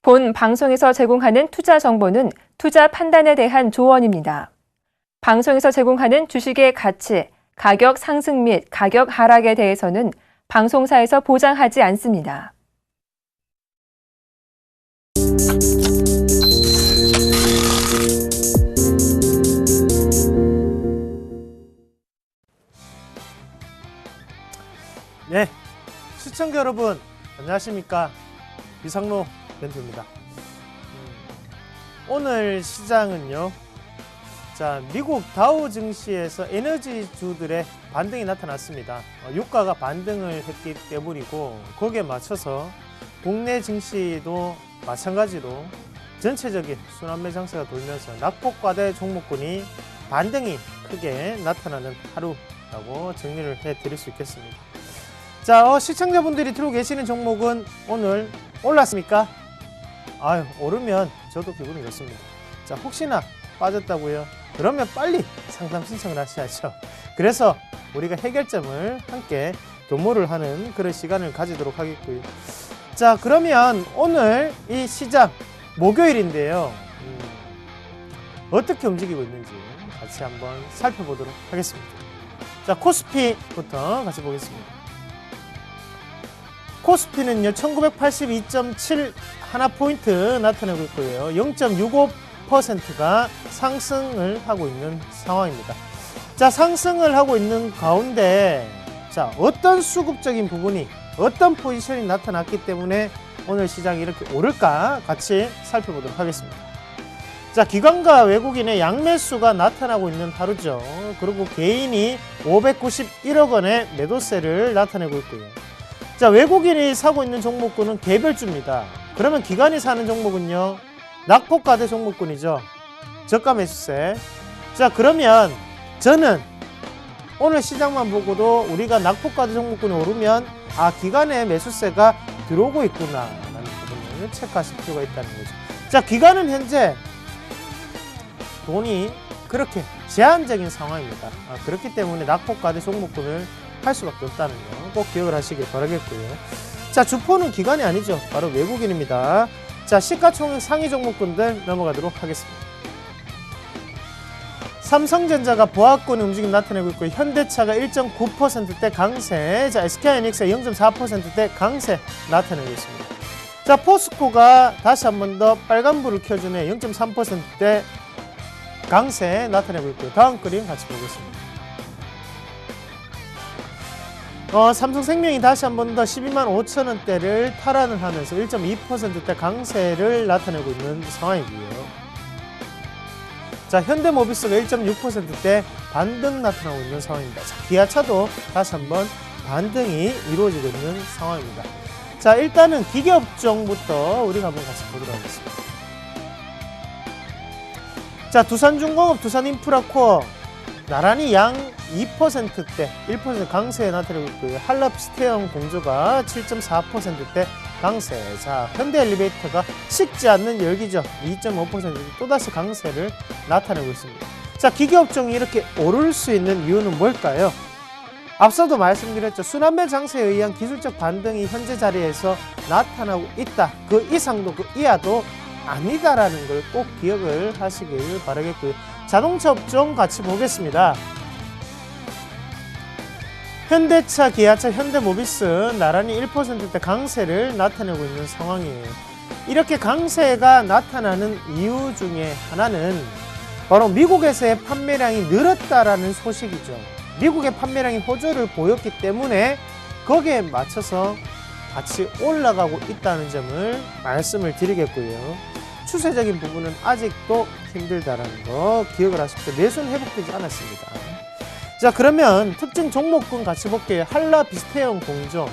본 방송에서 제공하는 투자 정보는 투자 판단에 대한 조언입니다. 방송에서 제공하는 주식의 가치, 가격 상승 및 가격 하락에 대해서는 방송사에서 보장하지 않습니다. 네, 시청자 여러분 안녕하십니까? 이상로 멘토입니다. 오늘 시장은요, 자, 미국 다우 증시에서 에너지주들의 반등이 나타났습니다. 유가가 반등을 했기 때문이고, 거기에 맞춰서 국내 증시도 마찬가지로 전체적인 순환매 장세가 돌면서 낙폭과대 종목군이 반등이 크게 나타나는 하루라고 정리를 해드릴 수 있겠습니다. 자, 시청자분들이 들고 계시는 종목은 오늘 올랐습니까? 아유, 오르면 저도 기분이 좋습니다. 자, 혹시나 빠졌다고요? 그러면 빨리 상담 신청을 하셔야죠. 그래서 우리가 해결점을 함께 교모를 하는 그런 시간을 가지도록 하겠고요. 자, 그러면 오늘 이 시장 목요일인데요. 어떻게 움직이고 있는지 같이 한번 살펴보도록 하겠습니다. 자, 코스피부터 같이 보겠습니다. 코스피는요, 1982.7 하나포인트 나타내고 있고요. 0.65%가 상승을 하고 있는 상황입니다. 자, 상승을 하고 있는 가운데, 자, 어떤 수급적인 부분이, 어떤 포지션이 나타났기 때문에 오늘 시장이 이렇게 오를까 같이 살펴보도록 하겠습니다. 자, 기관과 외국인의 양매수가 나타나고 있는 하루죠. 그리고 개인이 591억 원의 매도세를 나타내고 있고요. 자, 외국인이 사고 있는 종목군은 개별주입니다. 그러면 기관이 사는 종목은요, 낙폭과대 종목군이죠. 저가 매수세. 자, 그러면 저는 오늘 시장만 보고도 우리가 낙폭과대 종목군이 오르면 기관의 매수세가 들어오고 있구나 라는 부분을 체크하실 필요가 있다는 거죠. 자, 기관은 현재 돈이 그렇게 제한적인 상황입니다. 그렇기 때문에 낙폭과대 종목군을 할 수밖에 없다는 거 꼭 기억을 하시길 바라겠고요. 자, 주포는 기관이 아니죠. 바로 외국인입니다. 자, 시가총액 상위 종목군들 넘어가도록 하겠습니다. 삼성전자가 보합권 움직임 나타내고 있고, 현대차가 1.9%대 강세, 자, SK하이닉스가 0.4%대 강세 나타내고 있습니다. 자, 포스코가 다시 한 번 더 빨간불을 켜주네 0.3%대 강세 나타내고 있고요. 다음 그림 같이 보겠습니다. 삼성생명이 다시 한 번 더 12만 5천 원대를 탈환을 하면서 1.2%대 강세를 나타내고 있는 상황이고요. 자, 현대모비스가 1.6%대 반등 나타나고 있는 상황입니다. 자, 기아차도 다시 한번 반등이 이루어지고 있는 상황입니다. 자, 일단은 기계업종부터 우리가 한번 같이 보도록 하겠습니다. 자, 두산중공업, 두산인프라코어 나란히 양 2%대 1% 강세에 나타내고 있고요. 한랍스테형 공조가 7.4%대 강세. 자, 현대엘리베이터가 식지 않는 열기죠. 2.5% 또다시 강세를 나타내고 있습니다. 자, 기계업종이 이렇게 오를 수 있는 이유는 뭘까요? 앞서도 말씀드렸죠. 순환매 장세에 의한 기술적 반등이 현재 자리에서 나타나고 있다. 그 이상도 그 이하도 아니다라는 걸 꼭 기억을 하시길 바라겠고요. 자동차 업종 같이 보겠습니다. 현대차, 기아차, 현대모비스 나란히 1%대 강세를 나타내고 있는 상황이에요. 이렇게 강세가 나타나는 이유 중에 하나는 바로 미국에서의 판매량이 늘었다라는 소식이죠. 미국의 판매량이 호조를 보였기 때문에 거기에 맞춰서 같이 올라가고 있다는 점을 말씀을 드리겠고요. 추세적인 부분은 아직도 힘들다라는 거 기억을 하십시오. 매수는 회복되지 않았습니다. 자, 그러면 특징 종목군 같이 볼게요. 한라비스테형 공조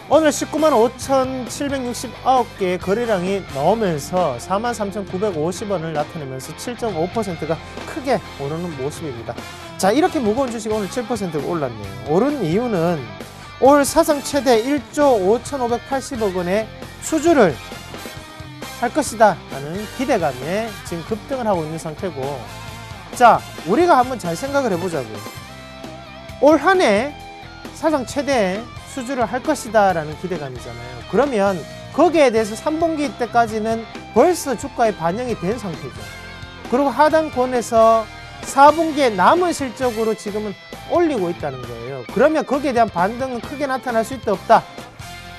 오늘 19만 5,769개의 거래량이 나오면서 43,950원을 나타내면서 7.5%가 크게 오르는 모습입니다. 자, 이렇게 무거운 주식 오늘 7%가 올랐네요. 오른 이유는 올 사상 최대 1조 5,580억 원의 수주를 할 것이다 라는 기대감에 지금 급등을 하고 있는 상태고, 자, 우리가 한번 잘 생각을 해보자고요. 올 한 해 사상 최대 수주를 할 것이다 라는 기대감이잖아요. 그러면 거기에 대해서 3분기 때까지는 벌써 주가에 반영이 된 상태죠. 그리고 하단권에서 4분기에 남은 실적으로 지금은 올리고 있다는 거예요. 그러면 거기에 대한 반등은 크게 나타날 수 있다 없다?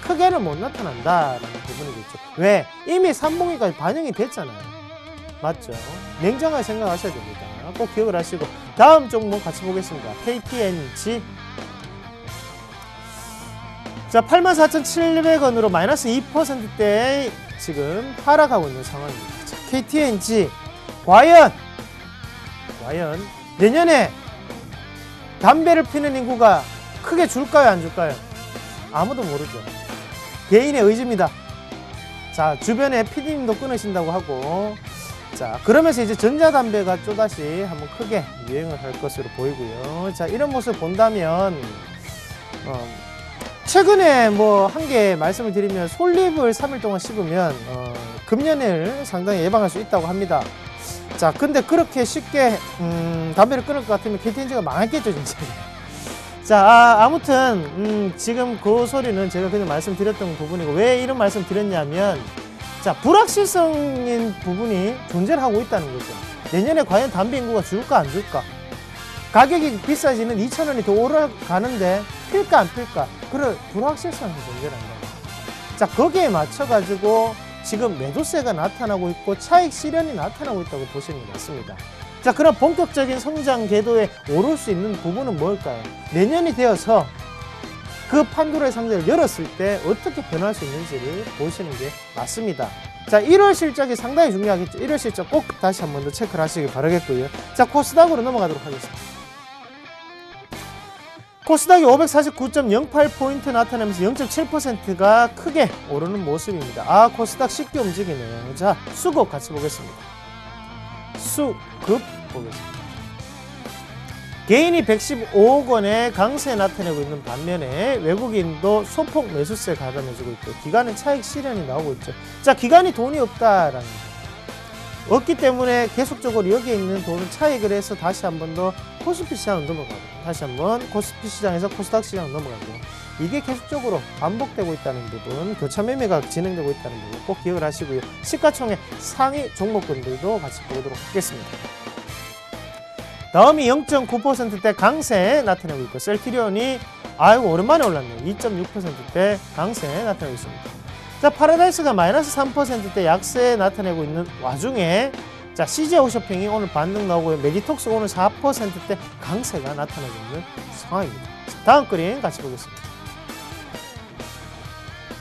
크게는 못 나타난다라는 부분이겠죠. 왜? 이미 3분기까지 반영이 됐잖아요. 맞죠? 냉정하게 생각하셔야 됩니다. 꼭 기억을 하시고 다음 종목 같이 보겠습니다. KTNG. 자, 84,700원으로 마이너스 2%대 지금 하락하고 있는 상황입니다. 자, KTNG 과연 내년에 담배를 피는 인구가 크게 줄까요, 안 줄까요? 아무도 모르죠. 개인의 의지입니다. 자, 주변에 PD님도 끊으신다고 하고, 자, 그러면서 이제 전자담배가 또다시 한번 크게 유행을 할 것으로 보이고요. 자, 이런 모습 본다면, 최근에 뭐 한 개 말씀을 드리면 솔잎을 3일 동안 씹으면, 금연을 상당히 예방할 수 있다고 합니다. 자, 근데 그렇게 쉽게, 담배를 끊을 것 같으면 KTNG가 망했겠죠, 진짜. 자, 아무튼, 지금 그 소리는 제가 그냥 말씀드렸던 부분이고, 왜 이런 말씀 드렸냐면, 자, 불확실성인 부분이 존재를 하고 있다는 거죠. 내년에 과연 담배 인구가 줄까 안 줄까? 가격이 비싸지는 2,000원이 더 올라가는데 필까 안 필까? 그런 불확실성이 존재한다. 자, 거기에 맞춰가지고 지금 매도세가 나타나고 있고 차익 실현이 나타나고 있다고 보시는 게 맞습니다. 자, 그럼 본격적인 성장 궤도에 오를 수 있는 부분은 뭘까요? 내년이 되어서 그 판도라의 상자를 열었을 때 어떻게 변할 수 있는지를 보시는 게 맞습니다. 자, 1월 실적이 상당히 중요하겠죠. 1월 실적 꼭 다시 한 번 더 체크를 하시기 바라겠고요. 자, 코스닥으로 넘어가도록 하겠습니다. 코스닥이 549.08포인트 나타나면서 0.7%가 크게 오르는 모습입니다. 아, 코스닥 쉽게 움직이네요. 자, 수급 같이 보겠습니다. 수급 보겠습니다. 개인이 115억 원의 강세 나타내고 있는 반면에 외국인도 소폭 매수세 가담해주고 있고 기관은 차익 실현이 나오고 있죠. 자, 기관이 돈이 없다라는 거. 없기 때문에 계속적으로 여기에 있는 돈을 차익을 해서 다시 한 번 더 코스피 시장으로 넘어가고 다시 한번 코스피 시장에서 코스닥 시장으로 넘어가고 이게 계속적으로 반복되고 있다는 부분, 교차 매매가 진행되고 있다는 부분 꼭 기억을 하시고요. 시가총액 상위 종목군들도 같이 보도록 하겠습니다. 다음이 0.9%대 강세 나타내고 있고 셀트리온이 아이고 오랜만에 올랐네요. 2.6%대 강세 나타내고 있습니다. 자, 파라다이스가 마이너스 3%대 약세 나타내고 있는 와중에 자, CJ 홈쇼핑이 오늘 반등 나오고요. 메디톡스 오늘 4%대 강세가 나타나고 있는 상황입니다. 자, 다음 그림 같이 보겠습니다.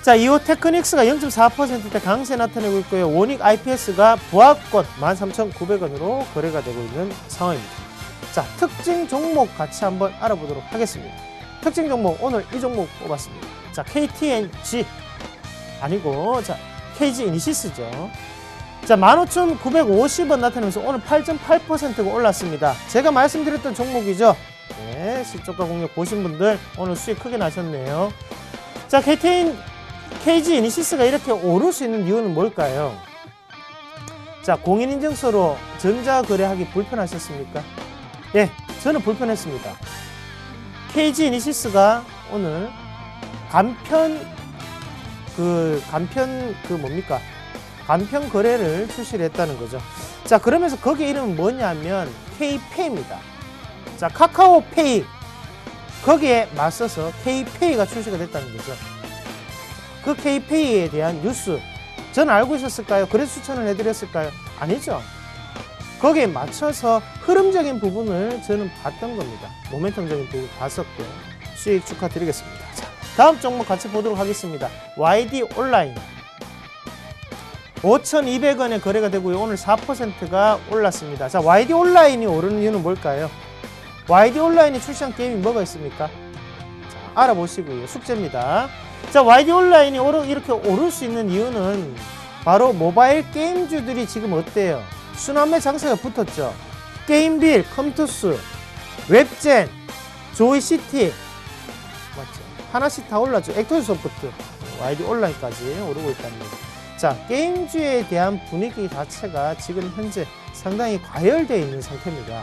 자, 이후 테크닉스가 0.4%대 강세 나타내고 있고요. 원익 IPS가 부합권 13,900원으로 거래가 되고 있는 상황입니다. 자, 특징 종목 같이 한번 알아보도록 하겠습니다. 특징 종목 오늘 이 종목 뽑았습니다. 자, KTNG 아니고 자, KG 이니시스죠. 자, 15,950원 나타내면서 오늘 8.8%가 올랐습니다. 제가 말씀드렸던 종목이죠. 네, 실적과 공략 보신 분들 오늘 수익 크게 나셨네요. 자, KG 이니시스가 이렇게 오를 수 있는 이유는 뭘까요? 자, 공인인증서로 전자거래하기 불편하셨습니까? 예, 저는 불편했습니다. KG 이니시스가 오늘 간편 거래를 출시를 했다는 거죠. 자, 그러면서 거기 이름은 뭐냐면 K페이입니다. 자, 카카오페이 거기에 맞서서 K페이가 출시가 됐다는 거죠. 그 K페이에 대한 뉴스 저는 알고 있었을까요? 그래서 추천을 해드렸을까요? 아니죠. 거기에 맞춰서 흐름적인 부분을 저는 봤던 겁니다. 모멘텀적인 부분 봤었고 수익 축하드리겠습니다. 자, 다음 종목 같이 보도록 하겠습니다. YD 온라인 5,200원에 거래가 되고요. 오늘 4%가 올랐습니다. 자, YD 온라인이 오르는 이유는 뭘까요? YD 온라인이 출시한 게임이 뭐가 있습니까? 자, 알아보시고요. 숙제입니다. 자, YD 온라인이 이렇게 오를 수 있는 이유는 바로 모바일 게임주들이 지금 어때요? 순환매 장세가 붙었죠. 게임빌, 컴투스, 웹젠, 조이시티 맞죠? 하나씩 다 올랐죠. 액터소프트, YD 온라인까지 오르고 있다는 거죠. 자, 게임주에 대한 분위기 자체가 지금 현재 상당히 과열되어 있는 상태입니다.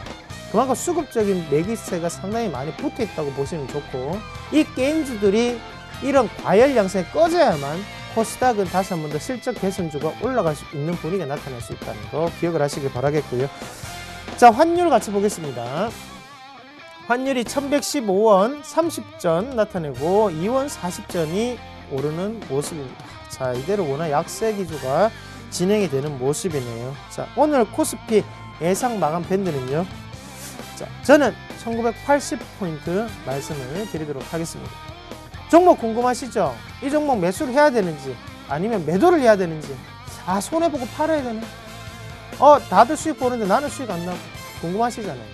그만큼 수급적인 매기세가 상당히 많이 붙어 있다고 보시면 좋고 이 게임주들이 이런 과열 양상이 꺼져야만 코스닥은 다시 한 번 더 실적 개선주가 올라갈 수 있는 분위기가 나타날 수 있다는 거 기억을 하시길 바라겠고요. 자, 환율 같이 보겠습니다. 환율이 1115원 30전 나타내고 2원 40전이 오르는 모습입니다. 자, 이대로 워낙 약세 기조가 진행이 되는 모습이네요. 자, 오늘 코스피 예상 마감 밴드는요. 자, 저는 1980포인트 말씀을 드리도록 하겠습니다. 종목 궁금하시죠? 이 종목 매수를 해야 되는지 아니면 매도를 해야 되는지, 아, 손해보고 팔아야 되나? 다들 수익 보는데 나는 수익 안 나고 궁금하시잖아요.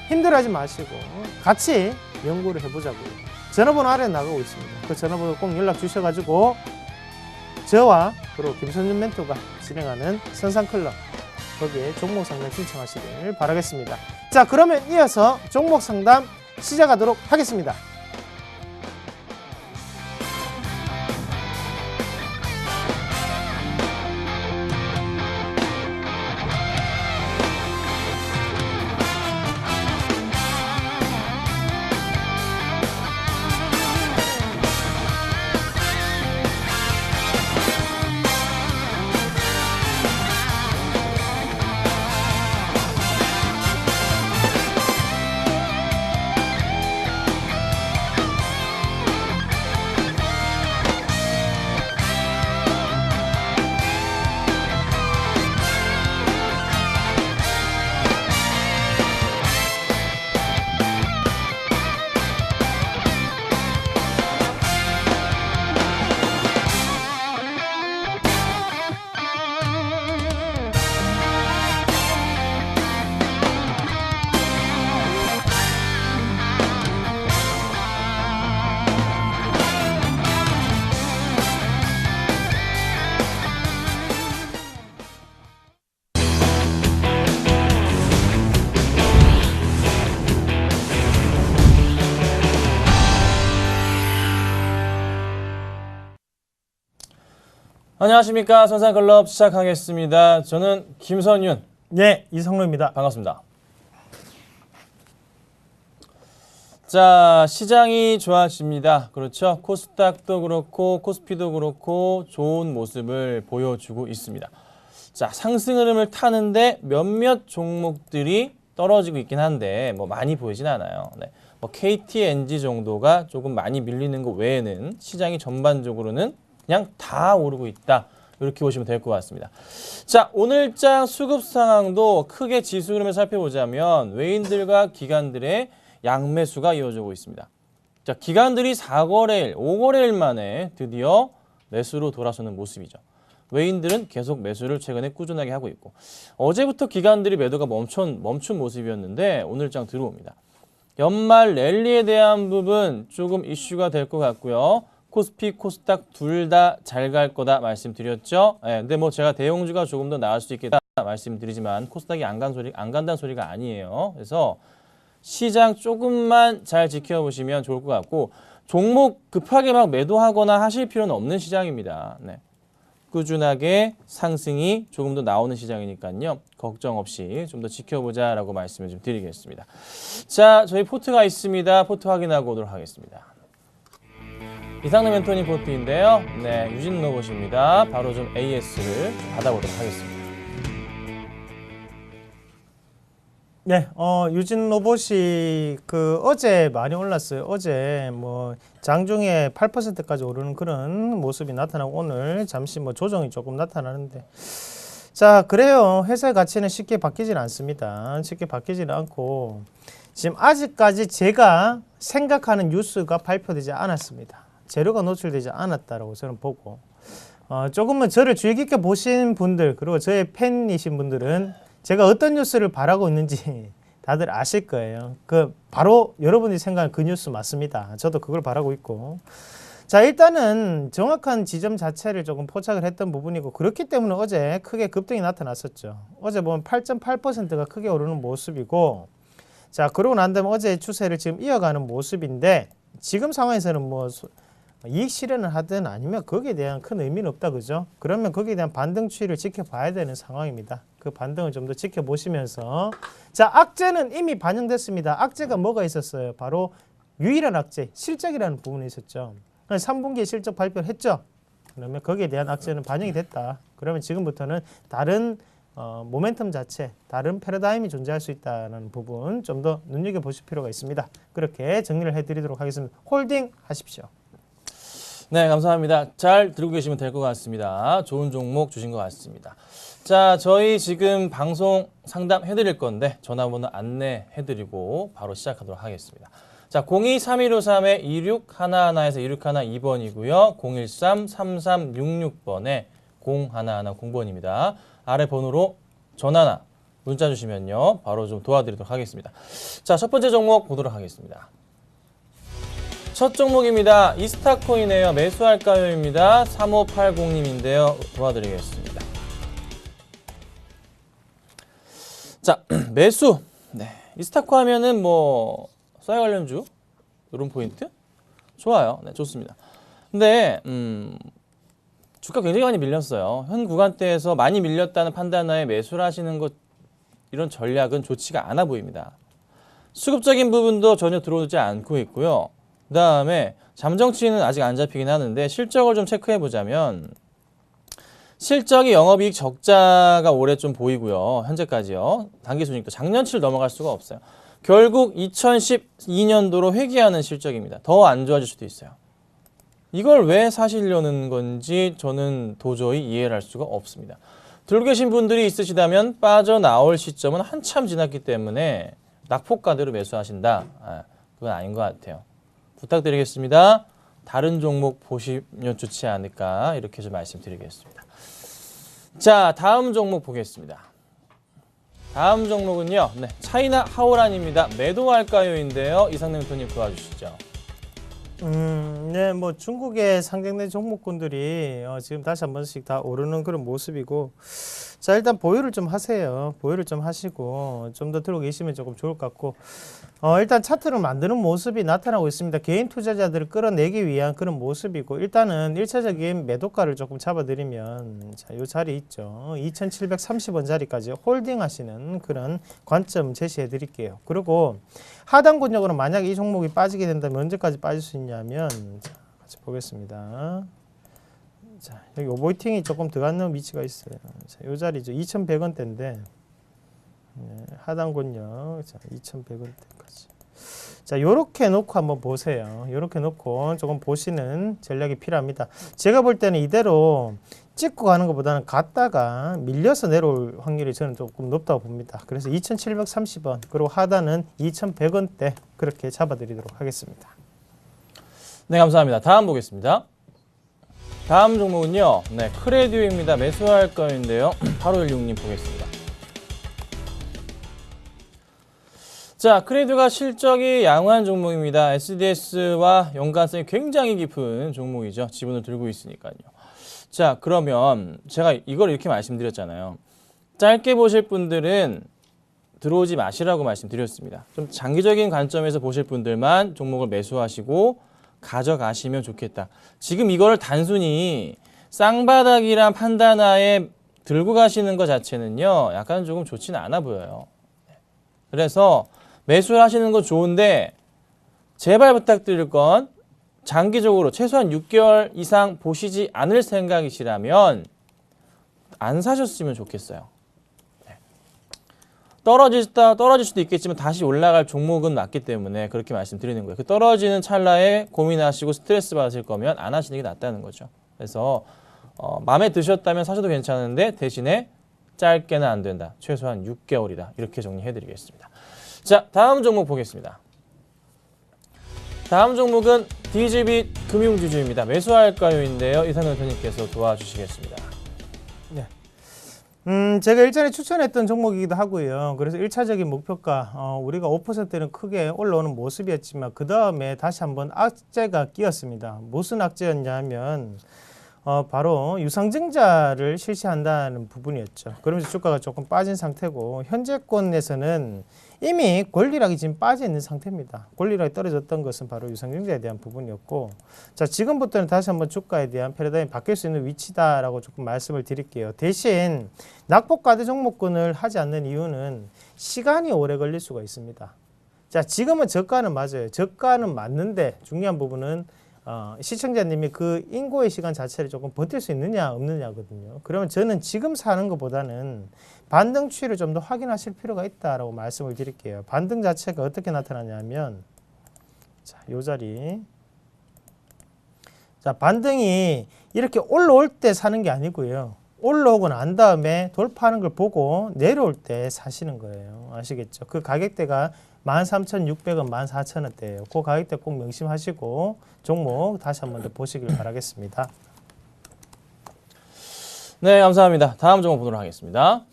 힘들어하지 마시고 같이 연구를 해보자고요. 전화번호 아래에 나가고 있습니다. 그 전화번호 꼭 연락 주셔가지고 저와 그리고 김선준 멘토가 진행하는 선상클럽 거기에 종목 상담 신청하시길 바라겠습니다. 자, 그러면 이어서 종목 상담 시작하도록 하겠습니다. 안녕하십니까. 선상클럽 시작하겠습니다. 저는 김선윤. 네, 이성로입니다. 반갑습니다. 자, 시장이 좋아집니다. 그렇죠. 코스닥도 그렇고 코스피도 그렇고 좋은 모습을 보여주고 있습니다. 자, 상승 흐름을 타는데 몇몇 종목들이 떨어지고 있긴 한데 뭐 많이 보이진 않아요. 네. 뭐 KTNG 정도가 조금 많이 밀리는 것 외에는 시장이 전반적으로는 그냥 다 오르고 있다. 이렇게 보시면 될 것 같습니다. 자, 오늘장 수급 상황도 크게 지수 흐름을 살펴보자면 외인들과 기관들의 양매수가 이어지고 있습니다. 자, 기관들이 4거래일, 5거래일 만에 드디어 매수로 돌아서는 모습이죠. 외인들은 계속 매수를 최근에 꾸준하게 하고 있고 어제부터 기관들이 매도가 멈춘 모습이었는데 오늘장 들어옵니다. 연말 랠리에 대한 부분 조금 이슈가 될 것 같고요. 코스피, 코스닥 둘 다 잘 갈 거다 말씀드렸죠. 네, 근데 뭐 제가 대형주가 조금 더 나을 수 있겠다 말씀드리지만 코스닥이 안 간다는 소리가 아니에요. 그래서 시장 조금만 잘 지켜보시면 좋을 것 같고 종목 급하게 막 매도하거나 하실 필요는 없는 시장입니다. 네. 꾸준하게 상승이 조금 더 나오는 시장이니까요. 걱정 없이 좀 더 지켜보자라고 말씀을 좀 드리겠습니다. 자, 저희 포트가 있습니다. 포트 확인하고 오도록 하겠습니다. 이상남 멘토님 포트인데요. 네, 유진 로봇입니다. 바로 좀 AS를 받아보도록 하겠습니다. 네, 유진 로봇이 어제 많이 올랐어요. 어제 뭐 장중에 8%까지 오르는 그런 모습이 나타나고 오늘 잠시 뭐 조정이 조금 나타나는데, 자, 그래요. 회사의 가치는 쉽게 바뀌지는 않습니다. 쉽게 바뀌지는 않고 지금 아직까지 제가 생각하는 뉴스가 발표되지 않았습니다. 재료가 노출되지 않았다라고 저는 보고, 조금은 저를 주의 깊게 보신 분들 그리고 저의 팬이신 분들은 제가 어떤 뉴스를 바라고 있는지 다들 아실 거예요. 바로 여러분이 생각하는 그 뉴스 맞습니다. 저도 그걸 바라고 있고. 자, 일단은 정확한 지점 자체를 조금 포착을 했던 부분이고 그렇기 때문에 어제 크게 급등이 나타났었죠. 어제 보면 8.8%가 크게 오르는 모습이고, 자, 그러고 난 다음에 어제 추세를 지금 이어가는 모습인데 지금 상황에서는 뭐 이익 실현을 하든 아니면 거기에 대한 큰 의미는 없다, 그죠? 그러면 거기에 대한 반등 추이를 지켜봐야 되는 상황입니다. 그 반등을 좀 더 지켜보시면서, 자, 악재는 이미 반영됐습니다. 악재가 뭐가 있었어요? 바로 유일한 악재, 실적이라는 부분이 있었죠. 3분기에 실적 발표를 했죠. 그러면 거기에 대한 악재는 반영이 됐다. 그러면 지금부터는 다른 모멘텀 자체, 다른 패러다임이 존재할 수 있다는 부분 좀 더 눈여겨보실 필요가 있습니다. 그렇게 정리를 해드리도록 하겠습니다. 홀딩 하십시오. 네, 감사합니다. 잘 들고 계시면 될 것 같습니다. 좋은 종목 주신 것 같습니다. 자, 저희 지금 방송 상담해드릴 건데 전화번호 안내해드리고 바로 시작하도록 하겠습니다. 자, 02-3153-2611에서 2612번이고요. 013-3366번에 0110번입니다. 아래 번호로 전화나 문자 주시면요. 바로 좀 도와드리도록 하겠습니다. 자, 첫 번째 종목 보도록 하겠습니다. 첫 종목입니다. 이스타코인이에요. 매수할까요입니다. 3580님인데요. 도와드리겠습니다. 자, 매수. 네. 이스타코 하면은 뭐 쌀 관련주 이런 포인트 좋아요. 네, 좋습니다. 근데 주가 굉장히 많이 밀렸어요. 현 구간대에서 많이 밀렸다는 판단하에 매수를 하시는 것 이런 전략은 좋지가 않아 보입니다. 수급적인 부분도 전혀 들어오지 않고 있고요. 그 다음에 잠정치는 아직 안 잡히긴 하는데 실적을 좀 체크해 보자면 실적이 영업이익 적자가 올해 좀 보이고요. 현재까지요. 단기순이익도 작년치를 넘어갈 수가 없어요. 결국 2012년도로 회귀하는 실적입니다. 더 안 좋아질 수도 있어요. 이걸 왜 사시려는 건지 저는 도저히 이해를 할 수가 없습니다. 들고 계신 분들이 있으시다면 빠져나올 시점은 한참 지났기 때문에 낙폭가대로 매수하신다. 그건 아닌 것 같아요. 부탁드리겠습니다. 다른 종목 보시면 좋지 않을까 이렇게 좀 말씀드리겠습니다. 자, 다음 종목 보겠습니다. 다음 종목은요. 네, 차이나 하오란입니다. 매도할까요인데요. 이상남 대표님 도와주시죠. 네, 뭐 중국의 상장된 종목군들이 지금 다시 한 번씩 다 오르는 그런 모습이고, 자 일단 보유를 좀 하세요. 보유를 좀 하시고 좀 더 들고 계시면 조금 좋을 것 같고, 일단 차트를 만드는 모습이 나타나고 있습니다. 개인 투자자들을 끌어내기 위한 그런 모습이고, 일단은 1차적인 매도가를 조금 잡아드리면 자, 이 자리 있죠. 2,730원 자리까지 홀딩하시는 그런 관점 제시해 드릴게요. 그리고 하단 권역으로 만약에 이 종목이 빠지게 된다면 언제까지 빠질 수 있냐면, 자, 같이 보겠습니다. 자, 여기 오버히팅이 조금 들어가는 위치가 있어요. 자, 이 자리죠. 2,100원대인데 네, 하단 권역, 자, 2,100원대까지. 자, 요렇게 놓고 한번 보세요. 요렇게 놓고 조금 보시는 전략이 필요합니다. 제가 볼 때는 이대로 찍고 가는 것보다는 갔다가 밀려서 내려올 확률이 저는 조금 높다고 봅니다. 그래서 2,730원, 그리고 하단은 2,100원대 그렇게 잡아드리도록 하겠습니다. 네, 감사합니다. 다음 보겠습니다. 다음 종목은요. 네, 크레듀입니다. 매수할까요인데요. 8516님 보겠습니다. 자, 크레듀가 실적이 양호한 종목입니다. SDS와 연관성이 굉장히 깊은 종목이죠. 지분을 들고 있으니까요. 자, 그러면 제가 이걸 이렇게 말씀드렸잖아요. 짧게 보실 분들은 들어오지 마시라고 말씀드렸습니다. 좀 장기적인 관점에서 보실 분들만 종목을 매수하시고 가져가시면 좋겠다. 지금 이걸 단순히 쌍바닥이란 판단하에 들고 가시는 것 자체는요. 약간 조금 좋지는 않아 보여요. 그래서 매수를 하시는 건 좋은데 제발 부탁드릴 건 장기적으로 최소한 6개월 이상 보시지 않을 생각이시라면 안 사셨으면 좋겠어요. 떨어질 수도 있겠지만 다시 올라갈 종목은 맞기 때문에 그렇게 말씀드리는 거예요. 그 떨어지는 찰나에 고민하시고 스트레스 받으실 거면 안 하시는 게 낫다는 거죠. 그래서 마음에 드셨다면 사셔도 괜찮은데 대신에 짧게는 안 된다. 최소한 6개월이다. 이렇게 정리해드리겠습니다. 자, 다음 종목 보겠습니다. 다음 종목은 DGB 금융주주입니다. 매수할까요인데요. 이상현 대표님께서 도와주시겠습니다. 네. 제가 일전에 추천했던 종목이기도 하고요. 그래서 1차적인 목표가 우리가 5%는 크게 올라오는 모습이었지만 그 다음에 다시 한번 악재가 끼었습니다. 무슨 악재였냐면 바로 유상증자를 실시한다는 부분이었죠. 그러면서 주가가 조금 빠진 상태고 현재권에서는 이미 권리락이 지금 빠져 있는 상태입니다. 권리락이 떨어졌던 것은 바로 유상증자에 대한 부분이었고, 자 지금부터는 다시 한번 주가에 대한 패러다임이 바뀔 수 있는 위치다라고 조금 말씀을 드릴게요. 대신 낙폭과대 종목군을 하지 않는 이유는 시간이 오래 걸릴 수가 있습니다. 자 지금은 저가는 맞아요. 저가는 맞는데 중요한 부분은 시청자님이 그 인고의 시간 자체를 조금 버틸 수 있느냐 없느냐거든요. 그러면 저는 지금 사는 것보다는 반등 추이를 좀 더 확인하실 필요가 있다라고 말씀을 드릴게요. 반등 자체가 어떻게 나타나냐면 자, 요 자리. 자, 반등이 이렇게 올라올 때 사는 게 아니고요. 올라오고 난 다음에 돌파하는 걸 보고 내려올 때 사시는 거예요. 아시겠죠? 그 가격대가 13,600원, 14,000원대예요. 그 가격대 꼭 명심하시고 종목 다시 한번 더 보시길 바라겠습니다. 네, 감사합니다. 다음 종목 보도록 하겠습니다.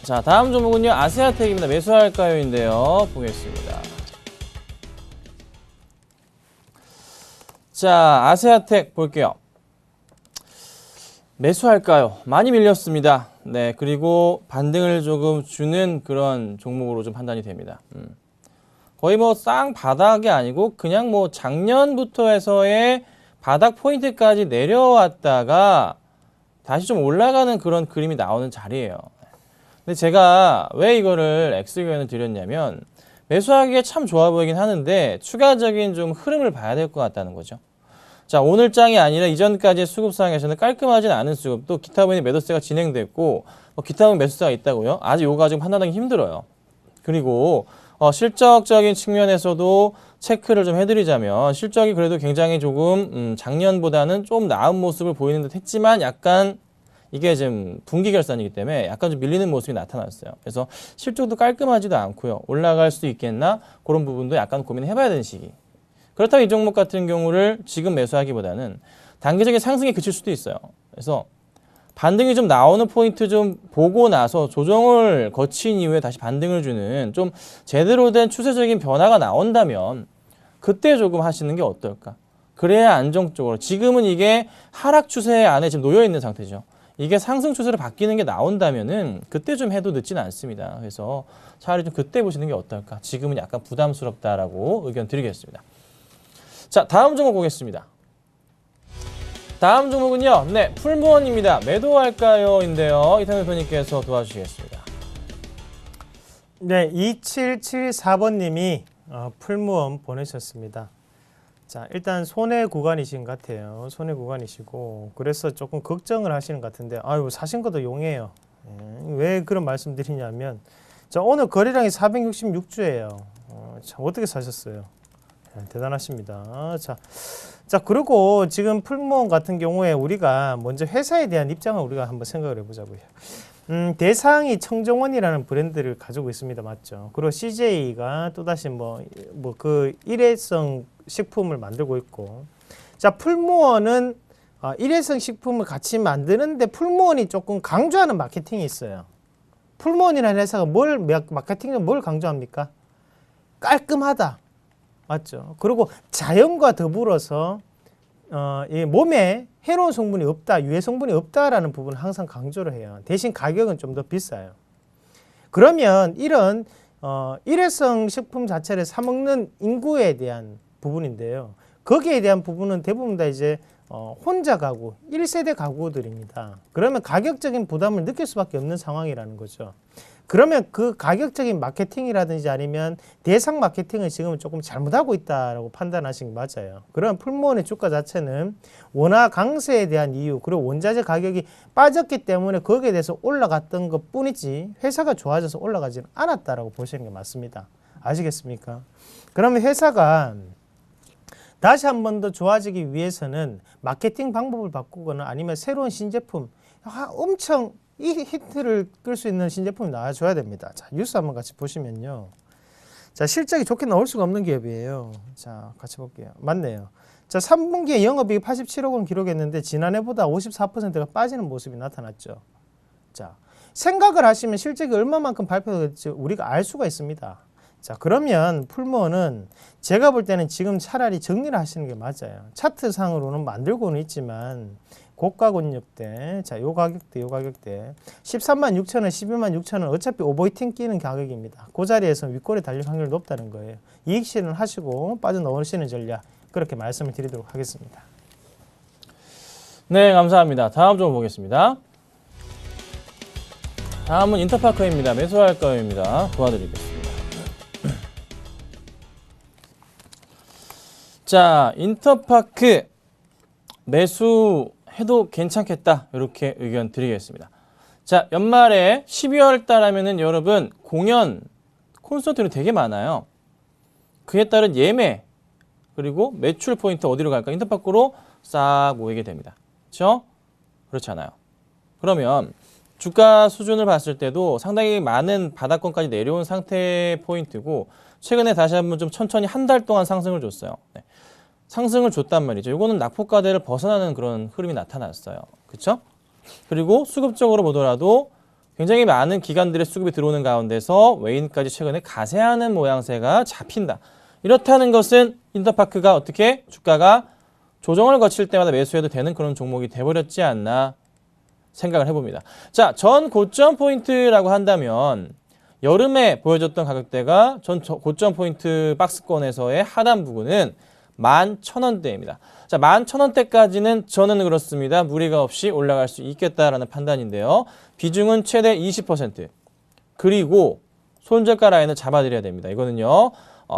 자, 다음 종목은요. 아세아텍입니다. 매수할까요인데요. 보겠습니다. 자, 아세아텍 볼게요. 매수할까요? 많이 밀렸습니다. 네, 그리고 반등을 조금 주는 그런 종목으로 좀 판단이 됩니다. 거의 뭐 쌍바닥이 아니고 그냥 뭐 작년부터 해서의 바닥 포인트까지 내려왔다가 다시 좀 올라가는 그런 그림이 나오는 자리예요. 근데 제가 왜 이거를 X견을 드렸냐면 매수하기에 참 좋아 보이긴 하는데 추가적인 좀 흐름을 봐야 될 것 같다는 거죠. 자, 오늘 장이 아니라 이전까지의 수급상에서는 깔끔하진 않은 수급, 또 기타 부분이 매도세가 진행됐고 기타 부분 매수세가 있다고요? 아직 요거 지금 판단하기 힘들어요. 그리고 실적적인 측면에서도 체크를 좀 해드리자면 실적이 그래도 굉장히 조금 작년보다는 좀 나은 모습을 보이는 듯 했지만 약간 이게 지금 분기 결산이기 때문에 약간 좀 밀리는 모습이 나타났어요. 그래서 실적도 깔끔하지도 않고요. 올라갈 수 있겠나? 그런 부분도 약간 고민을 해봐야 되는 시기. 그렇다면 이 종목 같은 경우를 지금 매수하기보다는 단기적인 상승에 그칠 수도 있어요. 그래서 반등이 좀 나오는 포인트 좀 보고 나서 조정을 거친 이후에 다시 반등을 주는 좀 제대로 된 추세적인 변화가 나온다면 그때 조금 하시는 게 어떨까? 그래야 안정적으로. 지금은 이게 하락 추세 안에 지금 놓여 있는 상태죠. 이게 상승 추세로 바뀌는 게 나온다면은 그때 좀 해도 늦지는 않습니다. 그래서 차라리 좀 그때 보시는 게 어떨까? 지금은 약간 부담스럽다라고 의견 드리겠습니다. 자, 다음 종목 보겠습니다. 다음 종목은요. 네, 풀무원입니다. 매도할까요? 인데요. 이탄 대표님께서 도와주시겠습니다. 네, 2774번님이 풀무원 보내셨습니다. 자, 일단 손해 구간이신 것 같아요. 손해 구간이시고 그래서 조금 걱정을 하시는 것 같은데 아유, 사신 것도 용해요. 왜 그런 말씀 드리냐면 자, 오늘 거래량이 466주예요. 참 어떻게 사셨어요? 대단하십니다. 자, 그리고 지금 풀무원 같은 경우에 우리가 먼저 회사에 대한 입장을 우리가 한번 생각을 해보자고요. 대상이 청정원이라는 브랜드를 가지고 있습니다. 맞죠? 그리고 CJ가 또다시 그 일회성 식품을 만들고 있고, 자, 풀무원은 일회성 식품을 같이 만드는데 풀무원이 조금 강조하는 마케팅이 있어요. 풀무원이라는 회사가 마케팅은 뭘 강조합니까? 깔끔하다. 맞죠? 그리고 자연과 더불어서 이 몸에 해로운 성분이 없다, 유해 성분이 없다라는 부분을 항상 강조를 해요. 대신 가격은 좀 더 비싸요. 그러면 이런 일회성 식품 자체를 사 먹는 인구에 대한 부분인데요. 거기에 대한 부분은 대부분 다 이제 혼자 가구, 1세대 가구들입니다. 그러면 가격적인 부담을 느낄 수밖에 없는 상황이라는 거죠. 그러면 그 가격적인 마케팅이라든지 아니면 대상 마케팅을 지금 조금 잘못하고 있다라고 판단하신 게 맞아요. 그럼 풀무원의 주가 자체는 원화 강세에 대한 이유 그리고 원자재 가격이 빠졌기 때문에 거기에 대해서 올라갔던 것 뿐이지 회사가 좋아져서 올라가지는 않았다라고 보시는 게 맞습니다. 아시겠습니까? 그러면 회사가 다시 한 번 더 좋아지기 위해서는 마케팅 방법을 바꾸거나 아니면 새로운 신제품 엄청 이 히트를 끌 수 있는 신제품이 나와줘야 됩니다. 자, 뉴스 한번 같이 보시면요. 자, 실적이 좋게 나올 수가 없는 기업이에요. 자, 같이 볼게요. 맞네요. 자, 3분기에 영업이익 87억 원 기록했는데 지난해보다 54%가 빠지는 모습이 나타났죠. 자, 생각을 하시면 실적이 얼마만큼 발표될지 우리가 알 수가 있습니다. 자, 그러면 풀무원은 제가 볼 때는 지금 차라리 정리를 하시는 게 맞아요. 차트상으로는 만들고는 있지만 고가 권역대, 자, 요 가격대, 13만 6천 원, 12만 6천 원 어차피 오버히팅 끼는 가격입니다. 그 자리에서 윗골에 달릴 확률이 높다는 거예요. 이익 실현을 하시고 빠져나오시는 전략 그렇게 말씀을 드리도록 하겠습니다. 네, 감사합니다. 다음 좀 보겠습니다. 다음은 인터파크입니다. 매수할까요입니다. 도와드리겠습니다. 자, 인터파크 매수해도 괜찮겠다. 이렇게 의견 드리겠습니다. 자, 연말에 12월 달 하면은 여러분 공연, 콘서트는 되게 많아요. 그에 따른 예매, 그리고 매출 포인트 어디로 갈까? 인터파크로 싹 모이게 됩니다. 그렇죠? 그렇지 않아요. 그러면 주가 수준을 봤을 때도 상당히 많은 바닥권까지 내려온 상태의 포인트고 최근에 다시 한번 좀 천천히 한 달 동안 상승을 줬어요. 네. 상승을 줬단 말이죠. 이거는 낙폭과대를 벗어나는 그런 흐름이 나타났어요. 그렇죠? 그리고 수급적으로 보더라도 굉장히 많은 기관들의 수급이 들어오는 가운데서 외인까지 최근에 가세하는 모양새가 잡힌다. 이렇다는 것은 인터파크가 어떻게 주가가 조정을 거칠 때마다 매수해도 되는 그런 종목이 돼버렸지 않나 생각을 해봅니다. 자, 전 고점 포인트라고 한다면 여름에 보여줬던 가격대가 전 고점 포인트 박스권에서의 하단 부근은 11,000원대입니다. 자, 11,000원대까지는 저는 그렇습니다. 무리가 없이 올라갈 수 있겠다라는 판단인데요. 비중은 최대 20%. 그리고 손절가 라인을 잡아드려야 됩니다. 이거는요.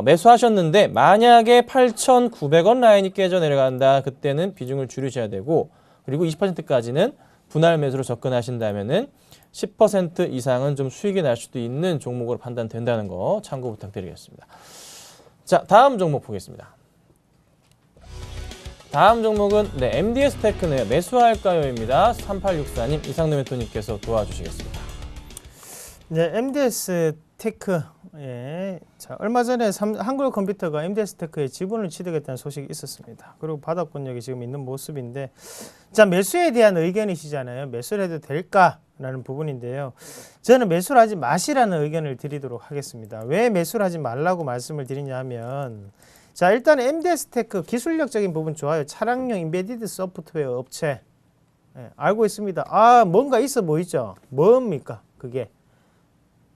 매수하셨는데 만약에 8,900원 라인이 깨져 내려간다. 그때는 비중을 줄이셔야 되고 그리고 20%까지는 분할 매수로 접근하신다면은 10% 이상은 좀 수익이 날 수도 있는 종목으로 판단된다는 거 참고 부탁드리겠습니다. 자, 다음 종목 보겠습니다. 다음 종목은 MDS 테크네요. 매수할까요입니다. 3864님, 이상노 멘토님께서 도와주시겠습니다. 네, MDS 테크. 예. 자, 얼마 전에 한국컴퓨터가 MDS 테크의 지분을 취득했다는 소식이 있었습니다. 그리고 바닥권역이 지금 있는 모습인데, 자, 매수에 대한 의견이시잖아요. 매수를 해도 될까라는 부분인데요. 저는 매수를 하지 마시라는 의견을 드리도록 하겠습니다. 왜 매수를 하지 말라고 말씀을 드리냐면, 자, 일단 MDS 테크 기술력적인 부분 좋아요. 차량용 인베디드 소프트웨어 업체. 예, 알고 있습니다. 아, 뭔가 있어 보이죠? 뭡니까? 그게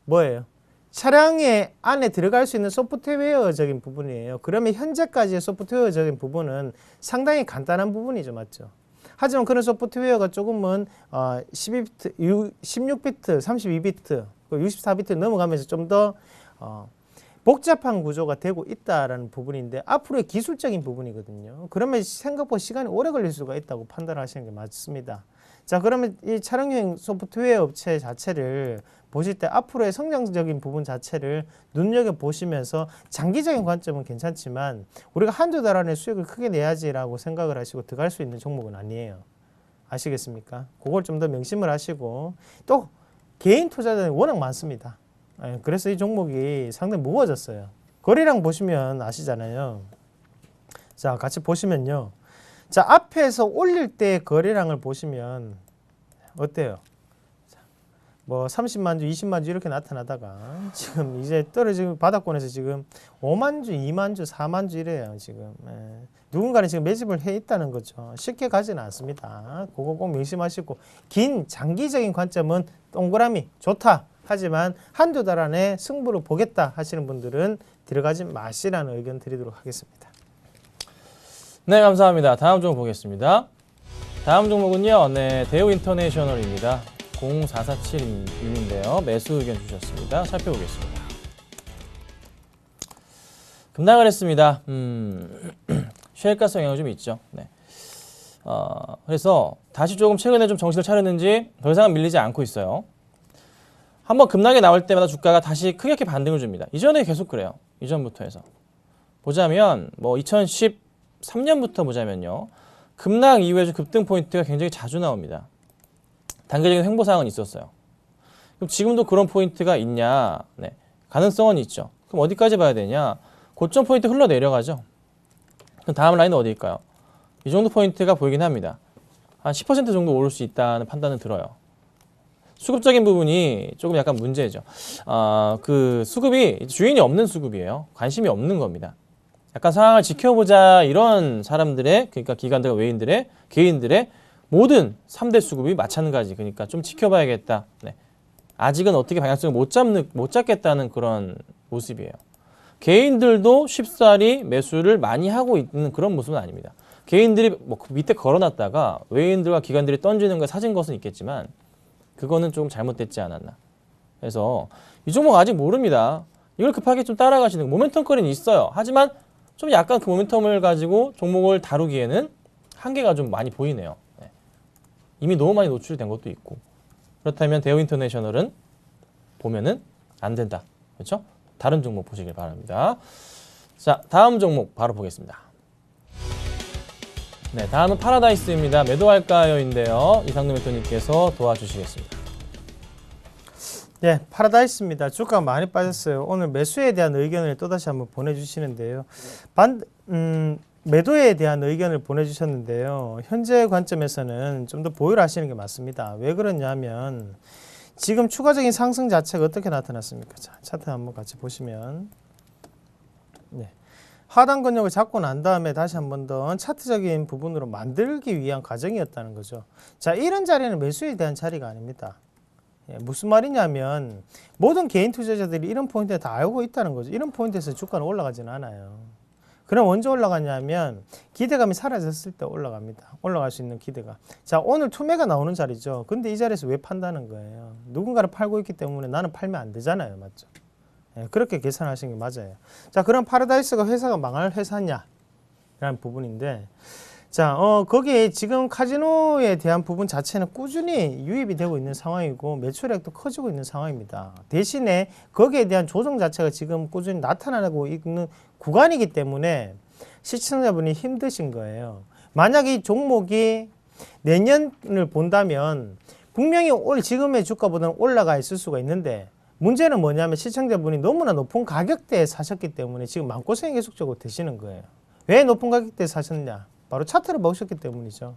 뭐예요? 차량의 안에 들어갈 수 있는 소프트웨어적인 부분이에요. 그러면 현재까지의 소프트웨어적인 부분은 상당히 간단한 부분이죠. 맞죠? 하지만 그런 소프트웨어가 조금은 12비트, 16비트, 32비트, 64비트 넘어가면서 좀 더 복잡한 구조가 되고 있다라는 부분인데 앞으로의 기술적인 부분이거든요. 그러면 생각보다 시간이 오래 걸릴 수가 있다고 판단하시는 게 맞습니다. 자, 그러면 이 차량용 소프트웨어 업체 자체를 보실 때 앞으로의 성장적인 부분 자체를 눈여겨보시면서 장기적인 관점은 괜찮지만 우리가 한두 달 안에 수익을 크게 내야지라고 생각을 하시고 들어갈 수 있는 종목은 아니에요. 아시겠습니까? 그걸 좀 더 명심을 하시고 또 개인 투자자들이 워낙 많습니다. 그래서 이 종목이 상당히 무거워졌어요. 거래량 보시면 아시잖아요. 자, 같이 보시면요. 자, 앞에서 올릴 때 거래량을 보시면 어때요? 뭐 30만 주, 20만 주 이렇게 나타나다가 지금 이제 떨어지고 바닥권에서 지금 5만 주, 2만 주, 4만 주 이래요. 지금 누군가는 지금 매집을 해 있다는 거죠. 쉽게 가지는 않습니다. 그거 꼭 명심하시고 긴 장기적인 관점은 동그라미 좋다. 하지만 한두 달 안에 승부를 보겠다 하시는 분들은 들어가지 마시라는 의견 드리도록 하겠습니다. 네, 감사합니다. 다음 종목 보겠습니다. 다음 종목은요. 대우 인터내셔널입니다. 0447님인데요. 매수 의견 주셨습니다. 살펴보겠습니다. 급락을 했습니다. 쉘가스 영향이 좀 있죠. 네. 그래서 다시 조금 최근에 좀 정신을 차렸는지 더 이상 밀리지 않고 있어요. 한번 급락이 나올 때마다 주가가 다시 크게 반등을 줍니다. 이전에 계속 그래요. 이전부터 해서. 보자면 뭐 2013년부터 보자면요. 급락 이후에 급등 포인트가 굉장히 자주 나옵니다. 단계적인 횡보사항은 있었어요. 그럼 지금도 그런 포인트가 있냐? 네. 가능성은 있죠. 그럼 어디까지 봐야 되냐? 고점 포인트 흘러내려가죠. 그럼 다음 라인은 어디일까요? 이 정도 포인트가 보이긴 합니다. 한 10% 정도 오를 수 있다는 판단은 들어요. 수급적인 부분이 조금 약간 문제죠. 그 수급이 주인이 없는 수급이에요. 관심이 없는 겁니다. 약간 상황을 지켜보자 이런 사람들의, 그러니까 기관들과 외인들의, 개인들의 모든 3대 수급이 마찬가지. 그러니까 좀 지켜봐야겠다. 네. 아직은 어떻게 방향성을 못 잡겠다는 그런 모습이에요. 개인들도 쉽사리 매수를 많이 하고 있는 그런 모습은 아닙니다. 개인들이 뭐 밑에 걸어놨다가 외인들과 기관들이 던지는 걸 사진 것은 있겠지만 그거는 조금 잘못됐지 않았나. 그래서 이 종목 아직 모릅니다. 이걸 급하게 좀 따라가시는 모멘텀 거리는 있어요. 하지만 좀 약간 그 모멘텀을 가지고 종목을 다루기에는 한계가 좀 많이 보이네요. 네. 이미 너무 많이 노출된 것도 있고. 그렇다면 대우 인터내셔널은 보면은 안 된다. 그렇죠? 다른 종목 보시길 바랍니다. 자, 다음 종목 바로 보겠습니다. 네, 다음은 파라다이스입니다. 매도할까요?인데요. 이상금 대표님께서 도와주시겠습니다. 네, 파라다이스입니다. 주가가 많이 빠졌어요. 오늘 매수에 대한 의견을 또다시 한번 보내주시는데요. 매도에 대한 의견을 보내주셨는데요. 현재 관점에서는 좀 더 보유를 하시는 게 맞습니다. 왜 그러냐면 지금 추가적인 상승 자체가 어떻게 나타났습니까? 자, 차트 한번 같이 보시면 네. 하단 근역을 잡고 난 다음에 다시 한 번 더 차트적인 부분으로 만들기 위한 과정이었다는 거죠. 자, 이런 자리는 매수에 대한 자리가 아닙니다. 예, 무슨 말이냐면 모든 개인 투자자들이 이런 포인트에 다 알고 있다는 거죠. 이런 포인트에서 주가는 올라가지는 않아요. 그럼 언제 올라가냐면 기대감이 사라졌을 때 올라갑니다. 올라갈 수 있는 기대가. 자, 오늘 투매가 나오는 자리죠. 근데 이 자리에서 왜 판다는 거예요? 누군가를 팔고 있기 때문에 나는 팔면 안 되잖아요. 맞죠? 예, 그렇게 계산하시는 게 맞아요. 자, 그럼 파라다이스가 회사가 망할 회사냐? 라는 부분인데 자, 거기에 지금 카지노에 대한 부분 자체는 꾸준히 유입이 되고 있는 상황이고 매출액도 커지고 있는 상황입니다. 대신에 거기에 대한 조정 자체가 지금 꾸준히 나타나고 있는 구간이기 때문에 시청자분이 힘드신 거예요. 만약 이 종목이 내년을 본다면 분명히 지금의 주가보다는 올라가 있을 수가 있는데 문제는 뭐냐면 시청자분이 너무나 높은 가격대에 사셨기 때문에 지금 마음고생이 계속적으로 되시는 거예요. 왜 높은 가격대에 사셨냐? 바로 차트를 보셨기 때문이죠.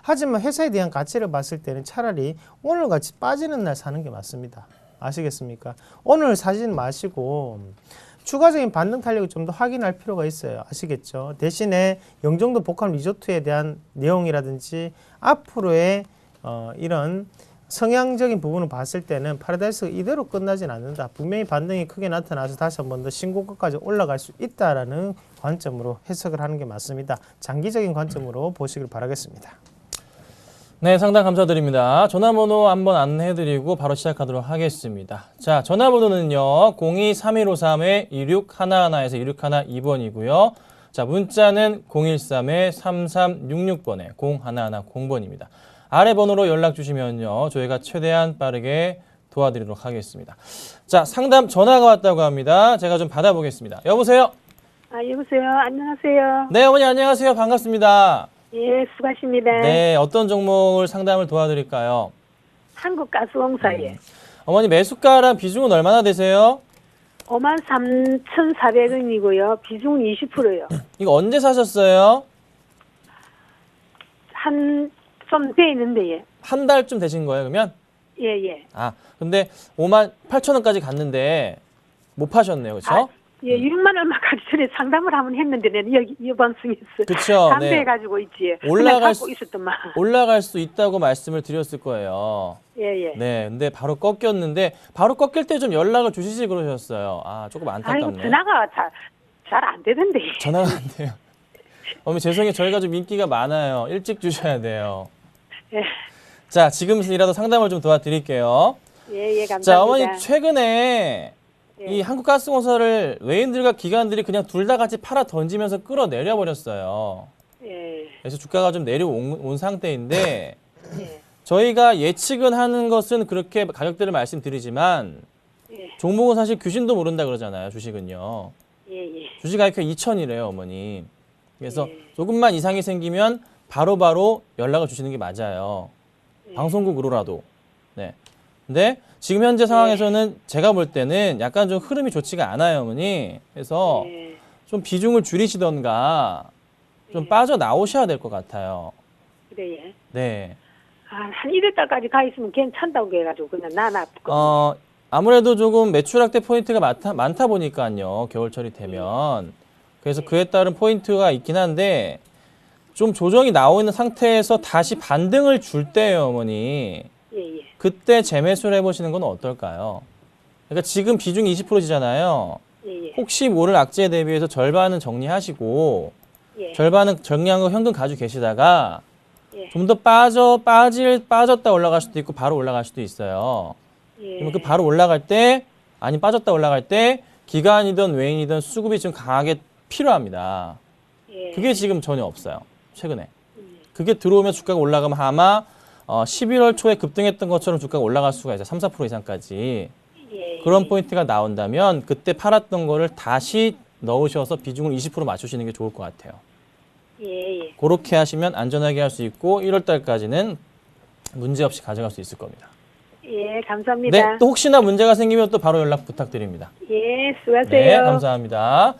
하지만 회사에 대한 가치를 봤을 때는 차라리 오늘같이 빠지는 날 사는 게 맞습니다. 아시겠습니까? 오늘 사지 마시고 추가적인 반등 탄력을 좀 더 확인할 필요가 있어요. 아시겠죠? 대신에 영종도 복합 리조트에 대한 내용이라든지 앞으로의 이런 성향적인 부분을 봤을 때는 파라다이스가 이대로 끝나진 않는다. 분명히 반등이 크게 나타나서 다시 한 번 더 신고가까지 올라갈 수 있다라는 관점으로 해석을 하는 게 맞습니다. 장기적인 관점으로 보시길 바라겠습니다. 네, 상담 감사드립니다. 전화번호 한번 안내해드리고 바로 시작하도록 하겠습니다. 자, 전화번호는요. 02-3153-2611에서 2612번이고요. 자, 문자는 013-3366번에 0110번입니다. 아래 번호로 연락 주시면요. 저희가 최대한 빠르게 도와드리도록 하겠습니다. 자, 상담 전화가 왔다고 합니다. 제가 좀 받아보겠습니다. 여보세요? 여보세요. 안녕하세요. 네, 어머니 안녕하세요. 반갑습니다. 예, 수고하십니다. 네, 어떤 종목을 상담을 도와드릴까요? 한국가스공사에 어머니 매수가랑 비중은 얼마나 되세요? 53,400원이고요. 비중은 20%요. 이거 언제 사셨어요? 좀 돼 있는데, 예. 한 달쯤 되신 거예요, 그러면? 예, 예. 아, 근데 58,000원까지 갔는데 못 파셨네요, 그렇죠? 예, 6만 얼마까지 전에 상담을 한번 했는데, 내가 이번 승에서. 그쵸, 상대해가지고 있지. 올라갈 갖고 있었더만. 올라갈 수 있다고 말씀을 드렸을 거예요. 예, 예. 네, 근데 바로 꺾였는데 바로 꺾일 때 좀 연락을 주시지 그러셨어요. 아, 조금 안타깝네. 아이고, 전화가 잘 안 되던데. 전화가 안 돼요. 어머니 죄송해요. 저희가 좀 인기가 많아요. 일찍 주셔야 돼요. 예. 자, 지금이라도 상담을 좀 도와드릴게요. 예, 예, 감사합니다. 자, 어머니 최근에 예. 이 한국가스공사를 외인들과 기관들이 그냥 둘 다 같이 팔아 던지면서 끌어내려 버렸어요. 예. 그래서 주가가 좀 내려온 상태인데 예. 저희가 예측은 하는 것은 그렇게 가격대를 말씀드리지만 예. 종목은 사실 귀신도 모른다 그러잖아요. 주식은요. 예, 예. 주식 가격이 2,000이래요, 어머니. 그래서 예. 조금만 이상이 생기면 바로바로 연락을 주시는 게 맞아요. 예. 방송국으로라도. 네. 근데 지금 현재 상황에서는 제가 볼 때는 약간 좀 흐름이 좋지가 않아요, 어머니. 그래서 예. 좀 비중을 줄이시던가 좀 빠져나오셔야 될 것 같아요. 그래, 예. 네. 한 1월달까지 가 있으면 괜찮다고 해가지고 그냥 나나 아무래도 조금 매출 확대 포인트가 많다 보니까요. 겨울철이 되면. 그래서 그에 따른 포인트가 있긴 한데 좀 조정이 나오고 있는 상태에서 다시 반등을 줄 때예요, 어머니. 예, 예. 그때 재매수를 해보시는 건 어떨까요? 그러니까 지금 비중이 20%잖아요. 예, 예. 혹시 모를 악재에 대비해서 절반은 정리하시고 예. 절반은 정리한 거 현금 가지고 계시다가 예. 좀 더 빠졌다 올라갈 수도 있고 바로 올라갈 수도 있어요. 예. 그러면 그 바로 올라갈 때, 아니 빠졌다 올라갈 때 기관이든 외인이든 수급이 좀 강하게 필요합니다. 예. 그게 지금 전혀 없어요. 최근에. 그게 들어오면 주가가 올라가면 아마 11월 초에 급등했던 것처럼 주가가 올라갈 수가 있어요. 3, 4% 이상까지. 예. 그런 포인트가 나온다면 그때 팔았던 거를 다시 넣으셔서 비중을 20% 맞추시는 게 좋을 것 같아요. 예. 예. 그렇게 하시면 안전하게 할 수 있고 1월 달까지는 문제없이 가져갈 수 있을 겁니다. 예, 감사합니다. 네, 또 혹시나 문제가 생기면 또 바로 연락 부탁드립니다. 예, 수고하세요. 네, 감사합니다.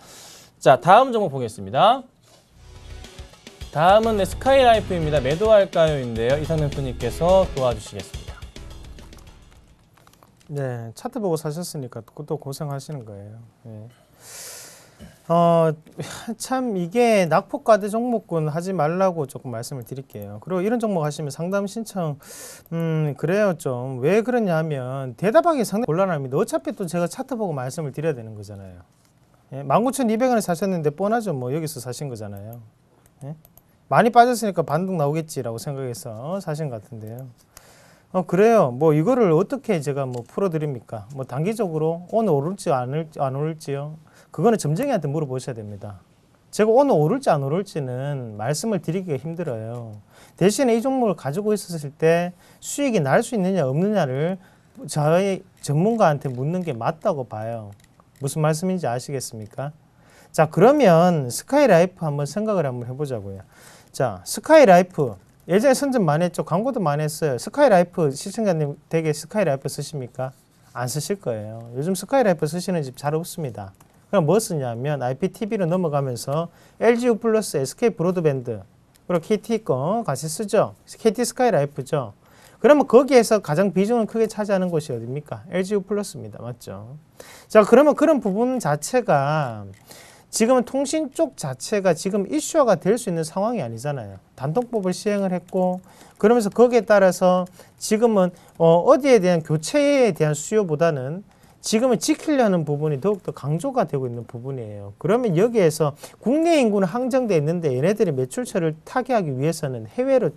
자, 다음 종목 보겠습니다. 다음은 네, 스카이라이프입니다. 매도할까요?인데요. 이상민 프로님께서 도와주시겠습니다. 네, 차트 보고 사셨으니까 또 고생하시는 거예요. 네. 참 이게 낙폭과대 종목군 하지 말라고 조금 말씀을 드릴게요. 그리고 이런 종목 하시면 상담 신청 그래요. 좀 왜 그러냐 하면 대답하기 상당히 곤란합니다. 어차피 또 제가 차트 보고 말씀을 드려야 되는 거잖아요. 예? 19,200원에 사셨는데 뻔하죠. 뭐 여기서 사신 거잖아요. 예? 많이 빠졌으니까 반등 나오겠지라고 생각해서 사신 것 같은데요. 그래요. 뭐 이거를 어떻게 제가 뭐 풀어드립니까? 뭐 단기적으로 오늘 오를지 안 오를지요. 그거는 점쟁이한테 물어보셔야 됩니다. 제가 오늘 오를지 안 오를지는 말씀을 드리기가 힘들어요. 대신에 이 종목을 가지고 있었을 때 수익이 날 수 있느냐 없느냐를 저희 전문가한테 묻는 게 맞다고 봐요. 무슨 말씀인지 아시겠습니까? 자, 그러면 스카이라이프 한번 생각을 한번 해보자고요. 자, 스카이라이프 예전에 선전 많이 했죠. 광고도 많이 했어요. 스카이라이프 시청자님 되게 스카이라이프 쓰십니까? 안 쓰실 거예요. 요즘 스카이라이프 쓰시는 집 잘 없습니다. 그럼 뭐 쓰냐면 IPTV로 넘어가면서 LGU 플러스, SK 브로드밴드 그리고 KT 거 같이 쓰죠. KT 스카이라이프죠. 그러면 거기에서 가장 비중을 크게 차지하는 곳이 어디입니까? LGU 플러스입니다. 맞죠? 자, 그러면 그런 부분 자체가 지금은 통신 쪽 자체가 지금 이슈화가 될 수 있는 상황이 아니잖아요. 단통법을 시행을 했고 그러면서 거기에 따라서 지금은 어디에 대한 교체에 대한 수요보다는 지금은 지키려는 부분이 더욱더 강조가 되고 있는 부분이에요. 그러면 여기에서 국내 인구는 항정되어 있는데 얘네들이 매출처를 타개하기 위해서는 해외로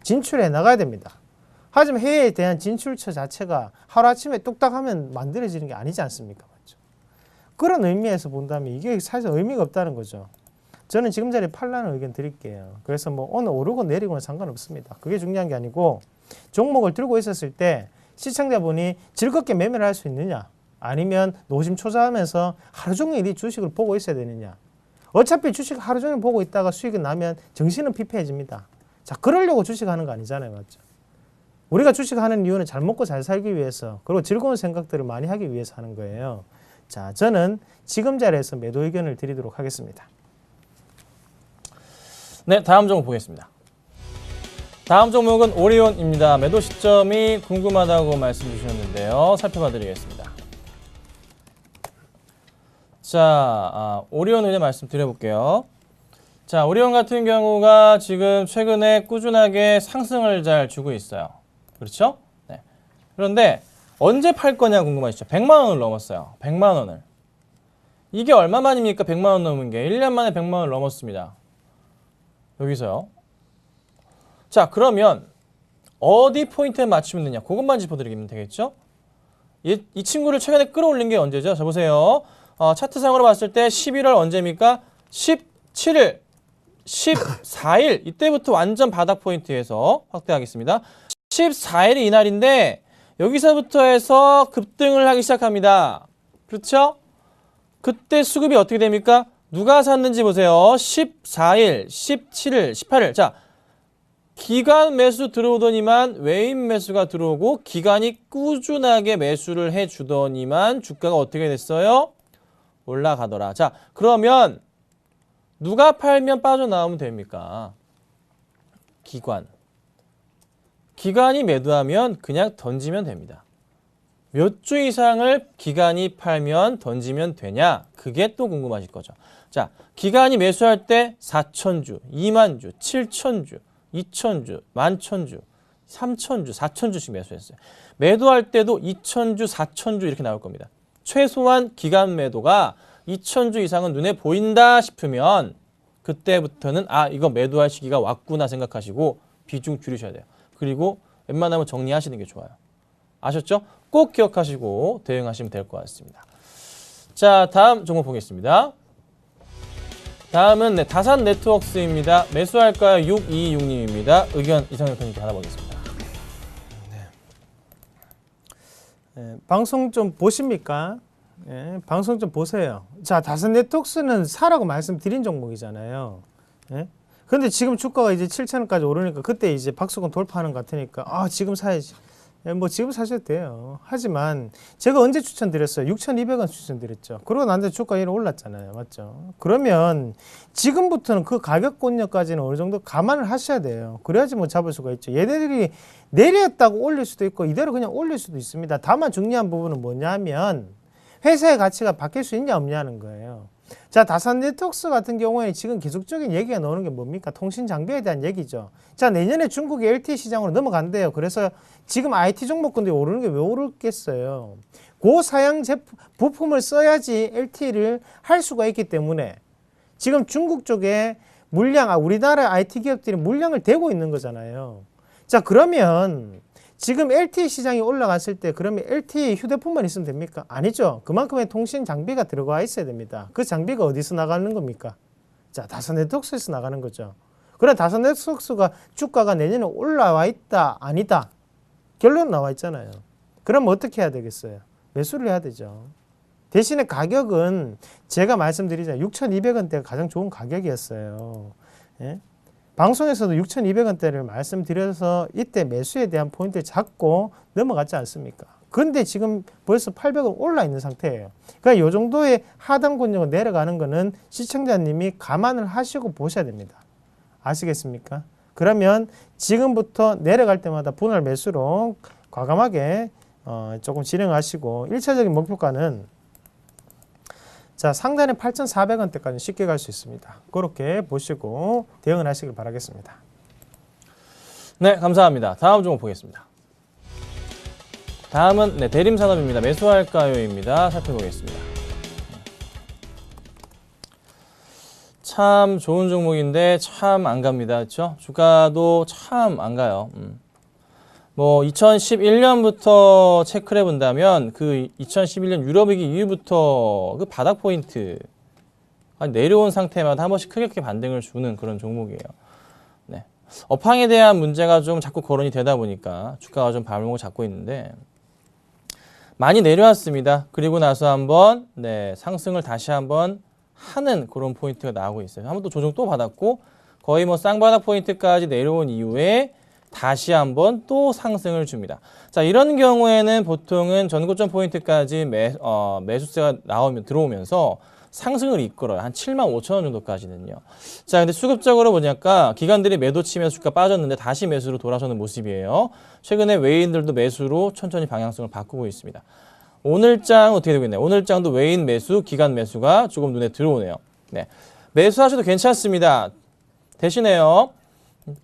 진출해 나가야 됩니다. 하지만 해외에 대한 진출처 자체가 하루아침에 뚝딱 하면 만들어지는 게 아니지 않습니까? 맞죠? 그런 의미에서 본다면 이게 사실 의미가 없다는 거죠. 저는 지금 자리에 팔라는 의견 드릴게요. 그래서 뭐 오늘 오르고 내리고는 상관없습니다. 그게 중요한 게 아니고 종목을 들고 있었을 때 시청자분이 즐겁게 매매를 할 수 있느냐 아니면 노심초사하면서 하루 종일 이 주식을 보고 있어야 되느냐. 어차피 주식 하루 종일 보고 있다가 수익이 나면 정신은 피폐해집니다. 자, 그러려고 주식하는 거 아니잖아요. 맞죠? 우리가 주식하는 이유는 잘 먹고 잘 살기 위해서 그리고 즐거운 생각들을 많이 하기 위해서 하는 거예요. 자, 저는 지금 자리에서 매도 의견을 드리도록 하겠습니다. 네, 다음 종목 보겠습니다. 다음 종목은 오리온입니다. 매도 시점이 궁금하다고 말씀 주셨는데요. 살펴봐 드리겠습니다. 자, 오리온 의견 말씀드려볼게요. 자, 오리온 같은 경우가 지금 최근에 꾸준하게 상승을 잘 주고 있어요. 그렇죠? 네. 그런데 언제 팔 거냐 궁금하시죠? 100만 원을 넘었어요. 100만 원을. 이게 얼마만입니까? 100만 원 넘은 게. 1년 만에 100만 원을 넘었습니다. 여기서요. 자, 그러면 어디 포인트에 맞추면 되냐? 그것만 짚어드리면 되겠죠? 이 친구를 최근에 끌어올린 게 언제죠? 자, 보세요. 차트상으로 봤을 때 11월 언제입니까? 17일, 14일 이때부터 완전 바닥 포인트에서 확대하겠습니다. 14일이 이날인데 여기서부터 해서 급등을 하기 시작합니다. 그렇죠? 그때 수급이 어떻게 됩니까? 누가 샀는지 보세요. 14일, 17일, 18일. 자, 기관 매수 들어오더니만 외인 매수가 들어오고 기관이 꾸준하게 매수를 해주더니만 주가가 어떻게 됐어요? 올라가더라. 자, 그러면 누가 팔면 빠져나오면 됩니까? 기관. 기관이 매도하면 그냥 던지면 됩니다. 몇 주 이상을 기관이 팔면 던지면 되냐? 그게 또 궁금하실 거죠. 자, 기관이 매수할 때 4,000주, 2만 주, 7,000주, 2,000주, 11,000주, 3,000주, 4,000주씩 매수했어요. 매도할 때도 2,000주, 4,000주 이렇게 나올 겁니다. 최소한 기관 매도가 2,000주 이상은 눈에 보인다 싶으면 그때부터는 이거 매도할 시기가 왔구나 생각하시고 비중 줄이셔야 돼요. 그리고 웬만하면 정리하시는 게 좋아요. 아셨죠? 꼭 기억하시고 대응하시면 될 것 같습니다. 자, 다음 종목 보겠습니다. 다음은 네, 다산 네트워크스입니다. 매수할까요? 626님입니다. 의견 이상형 대표님께 받아보겠습니다. 방송 좀 보십니까? 방송 좀 보세요. 자, 다산 네트워크스는 사라고 말씀드린 종목이잖아요. 근데 지금 주가가 이제 7,000원까지 오르니까 그때 이제 박스권 돌파하는 것 같으니까 지금 사야지. 뭐 지금 사셔도 돼요. 하지만 제가 언제 추천드렸어요? 6,200원 추천드렸죠. 그러고 난 다음에 주가 이렇게 올랐잖아요. 맞죠? 그러면 지금부터는 그 가격권역까지는 어느 정도 감안을 하셔야 돼요. 그래야지 뭐 잡을 수가 있죠. 얘네들이 내렸다고 올릴 수도 있고 이대로 그냥 올릴 수도 있습니다. 다만 중요한 부분은 뭐냐면 회사의 가치가 바뀔 수 있냐 없냐는 거예요. 자, 다산 네트워크스 같은 경우에 지금 계속적인 얘기가 나오는 게 뭡니까? 통신 장비에 대한 얘기죠. 자, 내년에 중국이 LTE 시장으로 넘어간대요. 그래서 지금 IT 종목군들이 오르는 게 왜 오르겠어요? 고사양 부품을 써야지 LTE를 할 수가 있기 때문에 지금 중국 쪽에 우리나라 IT 기업들이 물량을 대고 있는 거잖아요. 자, 그러면 지금 LTE 시장이 올라갔을 때 그러면 LTE 휴대폰만 있으면 됩니까? 아니죠. 그만큼의 통신 장비가 들어가 있어야 됩니다. 그 장비가 어디서 나가는 겁니까? 자, 다산 네트워크스에서 나가는 거죠. 그래, 다산 네트워크스가 주가가 내년에 올라와 있다, 아니다. 결론 나와 있잖아요. 그럼 어떻게 해야 되겠어요? 매수를 해야 되죠. 대신에 가격은 제가 말씀드리자 6,200원대가 가장 좋은 가격이었어요. 방송에서도 6,200원대를 말씀드려서 이때 매수에 대한 포인트를 잡고 넘어갔지 않습니까? 근데 지금 벌써 800원 올라 있는 상태예요. 그러니까 이 정도의 하단 권역을 내려가는 거는 시청자님이 감안을 하시고 보셔야 됩니다. 아시겠습니까? 그러면 지금부터 내려갈 때마다 분할 매수로 과감하게 조금 진행하시고 1차적인 목표가는 자, 상단에 8,400원대까지 쉽게 갈 수 있습니다. 그렇게 보시고 대응을 하시길 바라겠습니다. 네, 감사합니다. 다음 종목 보겠습니다. 다음은 네, 대림산업입니다. 매수할까요입니다. 살펴보겠습니다. 참 좋은 종목인데 참 안 갑니다. 그렇죠? 주가도 참 안 가요. 뭐 2011년부터 체크를 해본다면 그 2011년 유럽위기 이후부터 그 바닥 포인트 내려온 상태마다 한 번씩 크게 반등을 주는 그런 종목이에요. 네. 업황에 대한 문제가 좀 자꾸 거론이 되다 보니까 주가가 좀 발목을 잡고 있는데 많이 내려왔습니다. 그리고 나서 한번 네, 상승을 다시 한번 하는 그런 포인트가 나오고 있어요. 한번 또 조정 또 받았고 거의 뭐 쌍바닥 포인트까지 내려온 이후에 다시 한번 또 상승을 줍니다. 자, 이런 경우에는 보통은 전고점 포인트까지 매수세가 들어오면서 상승을 이끌어요. 한 75,000원 정도까지는요. 자, 근데 수급적으로 뭐냐까 기관들이 매도 치면서 주가 빠졌는데 다시 매수로 돌아서는 모습이에요. 최근에 외인들도 매수로 천천히 방향성을 바꾸고 있습니다. 오늘장 어떻게 되고 있나요? 오늘장도 외인 매수, 기관 매수가 조금 눈에 들어오네요. 네, 매수하셔도 괜찮습니다. 대신에요.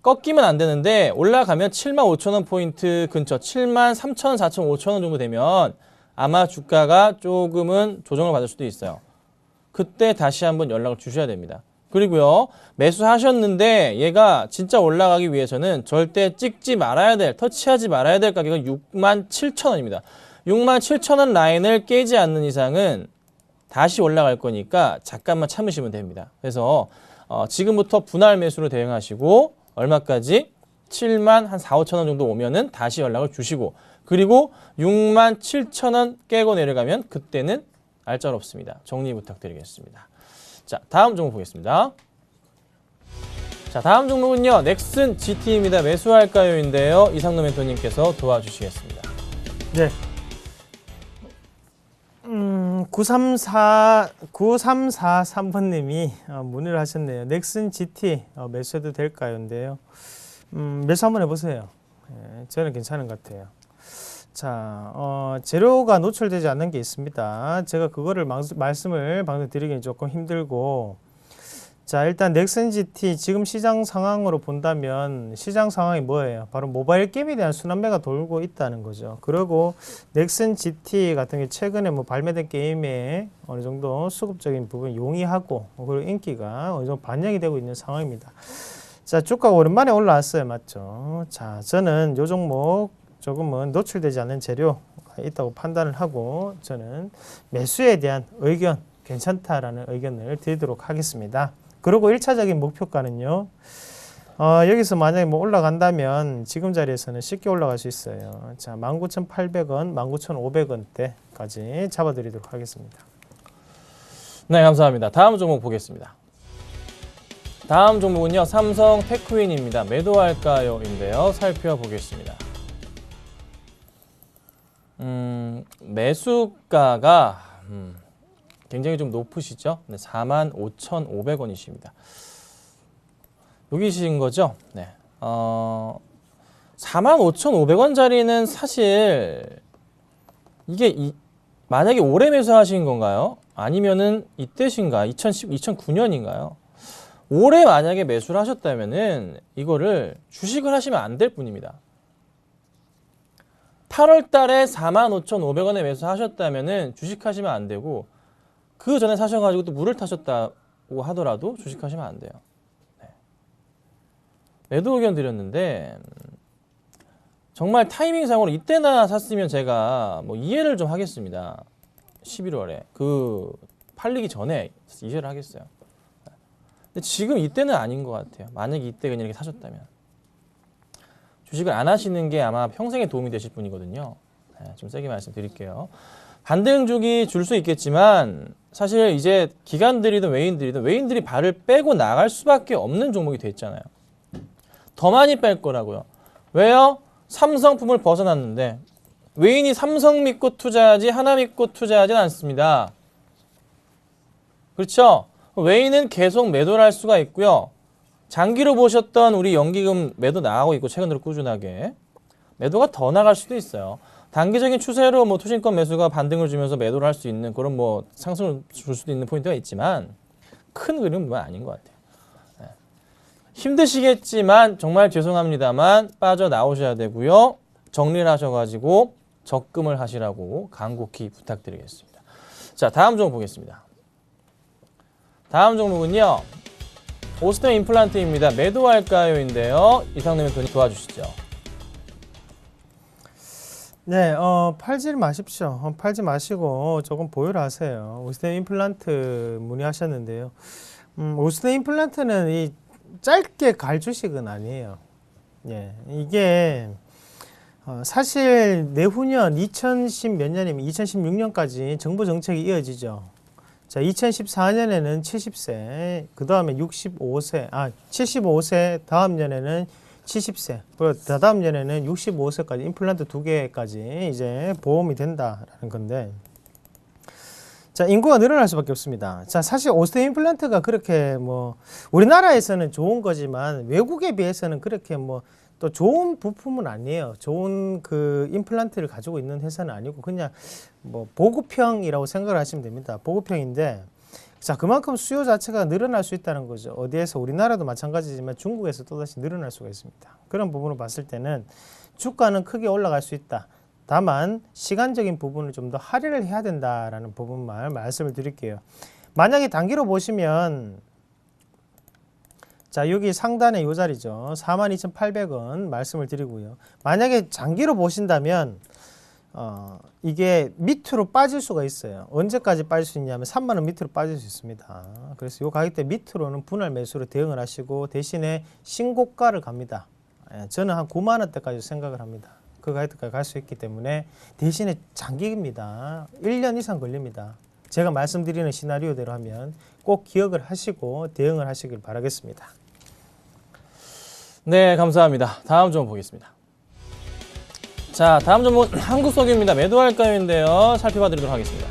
꺾이면 안 되는데 올라가면 75,000원 포인트 근처 73,000원, 4,500원 정도 되면 아마 주가가 조금은 조정을 받을 수도 있어요. 그때 다시 한번 연락을 주셔야 됩니다. 그리고요. 매수하셨는데 얘가 진짜 올라가기 위해서는 절대 찍지 말아야 될, 터치하지 말아야 될 가격은 67,000원입니다. 67,000원 라인을 깨지 않는 이상은 다시 올라갈 거니까 잠깐만 참으시면 됩니다. 그래서 지금부터 분할 매수로 대응하시고 얼마까지? 7만 한 4, 5천 원 정도 오면은 다시 연락을 주시고 그리고 6만 7천 원 깨고 내려가면 그때는 알짤없습니다. 정리 부탁드리겠습니다. 자, 다음 종목 보겠습니다. 자, 다음 종목은요. 넥슨 GT입니다. 매수할까요인데요. 이상노 멘토님께서 도와주시겠습니다. 네. 9343번님이 문의를 하셨네요. 넥슨 GT 매수해도 될까요?인데요. 매수 한번 해보세요. 저는 괜찮은 것 같아요. 자, 재료가 노출되지 않는 게 있습니다. 제가 그거를 말씀을 방금 드리기는 조금 힘들고, 자, 일단 넥슨 GT 지금 시장 상황으로 본다면 시장 상황이 뭐예요? 바로 모바일 게임에 대한 순환매가 돌고 있다는 거죠. 그리고 넥슨 GT 같은 게 최근에 뭐 발매된 게임에 어느 정도 수급적인 부분 용이하고 그리고 인기가 어느 정도 반영이 되고 있는 상황입니다. 자, 주가가 오랜만에 올라왔어요. 맞죠? 자, 저는 요 종목 조금은 노출되지 않는 재료가 있다고 판단을 하고 저는 매수에 대한 의견 괜찮다라는 의견을 드리도록 하겠습니다. 그리고 1차적인 목표가는요. 여기서 만약에 뭐 올라간다면 지금 자리에서는 쉽게 올라갈 수 있어요. 자, 19,800원, 19,500원대까지 잡아드리도록 하겠습니다. 네, 감사합니다. 다음 종목 보겠습니다. 다음 종목은요, 삼성 테크윈입니다. 매도할까요?인데요. 살펴보겠습니다. 매수가가 굉장히 좀 높으시죠? 네, 45,500원이십니다. 여기신 거죠? 네. 45,500원짜리는 사실 이게 만약에 올해 매수하신 건가요? 아니면은 이때신가? 2009년인가요? 올해 만약에 매수를 하셨다면은 이거를 주식을 하시면 안 될 뿐입니다. 8월 달에 45,500원에 매수하셨다면은 주식하시면 안 되고 그 전에 사셔가지고 또 물을 타셨다고 하더라도 주식하시면 안 돼요. 네. 매도 의견 드렸는데 정말 타이밍상으로 이때나 샀으면 제가 뭐 이해를 좀 하겠습니다. 11월에 그 팔리기 전에 이해를 하겠어요. 근데 지금 이때는 아닌 것 같아요. 만약에 이때 그냥 이렇게 사셨다면 주식을 안 하시는 게 아마 평생에 도움이 되실 분이거든요. 네, 좀 세게 말씀드릴게요. 반등주기 줄 수 있겠지만 사실 이제 기관들이든 외인들이 발을 빼고 나갈 수밖에 없는 종목이 됐잖아요. 더 많이 뺄 거라고요. 왜요? 삼성품을 벗어났는데 외인이 삼성 믿고 투자하지 하나 믿고 투자하진 않습니다. 그렇죠? 외인은 계속 매도를 할 수가 있고요. 장기로 보셨던 우리 연기금 매도 나가고 있고 최근 들어 꾸준하게 매도가 더 나갈 수도 있어요. 단기적인 추세로 뭐 투신권 매수가 반등을 주면서 매도를 할 수 있는 그런 뭐 상승을 줄 수도 있는 포인트가 있지만 큰 그림은 아닌 것 같아요. 네. 힘드시겠지만 정말 죄송합니다만 빠져나오셔야 되고요. 정리를 하셔가지고 적금을 하시라고 간곡히 부탁드리겠습니다. 자, 다음 종목 보겠습니다. 다음 종목은요. 오스템 임플란트입니다. 매도할까요?인데요. 이상되면 돈이 도와주시죠. 네, 팔지 마십시오. 팔지 마시고 조금 보유를 하세요. 오스템 임플란트 문의하셨는데요. 오스템 임플란트는 이 짧게 갈 주식은 아니에요. 예, 이게 사실 내후년 2010 몇 년이면 2016년까지 정부 정책이 이어지죠. 자, 2014년에는 70세, 그 다음에 65세, 75세, 다음 년에는 70세, 그리고 다다음 년에는 65세까지 임플란트 2개까지 이제 보험이 된다라는 건데, 자, 인구가 늘어날 수밖에 없습니다. 자, 사실 오스템 임플란트가 그렇게 뭐 우리나라에서는 좋은 거지만 외국에 비해서는 그렇게 뭐 또 좋은 부품은 아니에요. 좋은 그 임플란트를 가지고 있는 회사는 아니고 그냥 뭐 보급형이라고 생각을 하시면 됩니다. 보급형인데, 자, 그만큼 수요 자체가 늘어날 수 있다는 거죠. 어디에서 우리나라도 마찬가지지만 중국에서 또다시 늘어날 수가 있습니다. 그런 부분을 봤을 때는 주가는 크게 올라갈 수 있다. 다만 시간적인 부분을 좀 더 할애를 해야 된다라는 부분만 말씀을 드릴게요. 만약에 단기로 보시면 자, 여기 상단에 이 자리죠. 42,800원 말씀을 드리고요. 만약에 장기로 보신다면 이게 밑으로 빠질 수가 있어요. 언제까지 빠질 수 있냐면 3만 원 밑으로 빠질 수 있습니다. 그래서 이 가격대 밑으로는 분할 매수로 대응을 하시고 대신에 신고가를 갑니다. 저는 한 9만 원대까지 생각을 합니다. 그 가격대까지 갈 수 있기 때문에 대신에 장기입니다. 1년 이상 걸립니다. 제가 말씀드리는 시나리오대로 하면 꼭 기억을 하시고 대응을 하시길 바라겠습니다. 네, 감사합니다. 다음 종목 보겠습니다. 자, 다음 종목은 한국석유입니다. 매도할까요?인데요. 살펴봐 드리도록 하겠습니다.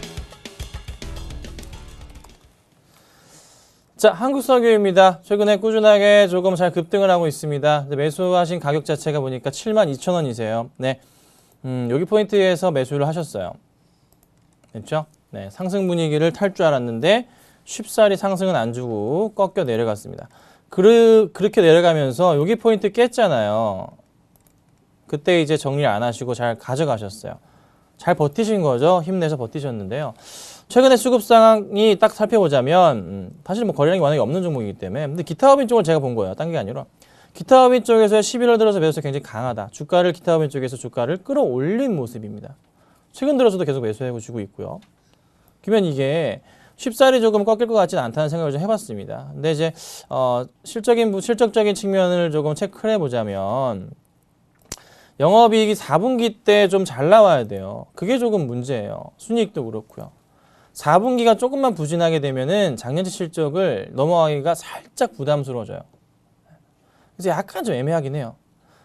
자, 한국석유입니다. 최근에 꾸준하게 조금 잘 급등을 하고 있습니다. 매수하신 가격 자체가 보니까 72,000원이세요. 네, 여기 포인트에서 매수를 하셨어요. 됐죠? 네, 상승 분위기를 탈 줄 알았는데 쉽사리 상승은 안 주고 꺾여 내려갔습니다. 그렇게 내려가면서 여기 포인트 깼잖아요. 그때 이제 정리를 안 하시고 잘 가져가셨어요. 잘 버티신 거죠. 힘내서 버티셨는데요. 최근에 수급 상황이 딱 살펴보자면 사실 뭐 거래량이 워낙에 없는 종목이기 때문에, 근데 기타법인 쪽을 제가 본 거예요. 딴 게 아니라 기타법인 쪽에서 11월 들어서 매수가 굉장히 강하다. 주가를 기타법인 쪽에서 주가를 끌어올린 모습입니다. 최근 들어서도 계속 매수해주고 있고요. 그러면 이게 쉽사리 조금 꺾일 것 같지는 않다는 생각을 좀 해봤습니다. 근데 이제 실적적인 측면을 조금 체크를 해보자면 영업이익이 4분기 때 좀 잘 나와야 돼요. 그게 조금 문제예요. 순이익도 그렇고요. 4분기가 조금만 부진하게 되면은 작년치 실적을 넘어가기가 살짝 부담스러워져요. 그래서 약간 좀 애매하긴 해요.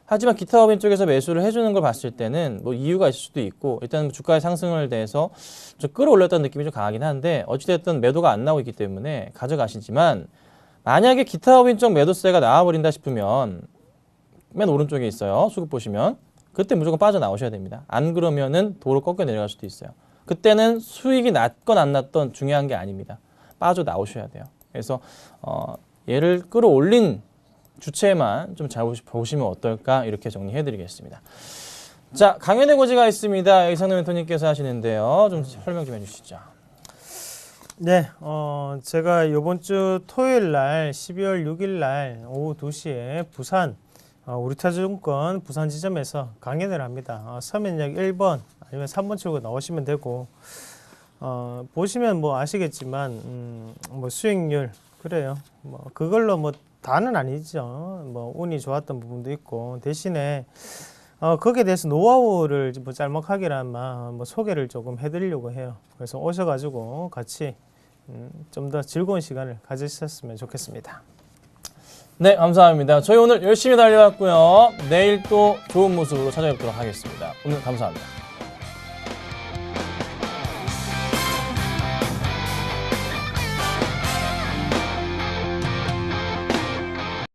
하지만 기타 법인 쪽에서 매수를 해주는 걸 봤을 때는 뭐 이유가 있을 수도 있고 일단 주가의 상승을 대해서 좀 끌어올렸다는 느낌이 좀 강하긴 한데 어찌됐든 매도가 안 나오고 있기 때문에 가져가시지만 만약에 기타 법인 쪽 매도세가 나와버린다 싶으면 맨 오른쪽에 있어요. 수급 보시면 그때 무조건 빠져나오셔야 됩니다. 안 그러면은 도로 꺾여 내려갈 수도 있어요. 그때는 수익이 났건 안 났던 중요한 게 아닙니다. 빠져나오셔야 돼요. 그래서 얘를 끌어올린 주체만 좀 잘 보시면 어떨까 이렇게 정리해드리겠습니다. 자, 강연의 고지가 있습니다. 이상노 멘토님께서 하시는데요. 좀 설명 좀 해주시죠. 네, 제가 이번 주 토요일 날 12월 6일 날 오후 2시에 부산 우리투자증권 부산 지점에서 강연을 합니다. 서면역 1번 아니면 3번 출구 나오시면 되고 보시면 뭐 아시겠지만 뭐 수익률 그래요. 뭐 그걸로 뭐 다는 아니죠. 뭐 운이 좋았던 부분도 있고 대신에 거기에 대해서 노하우를 뭐 짤막하게나마 뭐 소개를 조금 해드리려고 해요. 그래서 오셔가지고 같이 좀 더 즐거운 시간을 가지셨으면 좋겠습니다. 네, 감사합니다. 저희 오늘 열심히 달려왔고요. 내일 또 좋은 모습으로 찾아뵙도록 하겠습니다. 오늘 감사합니다.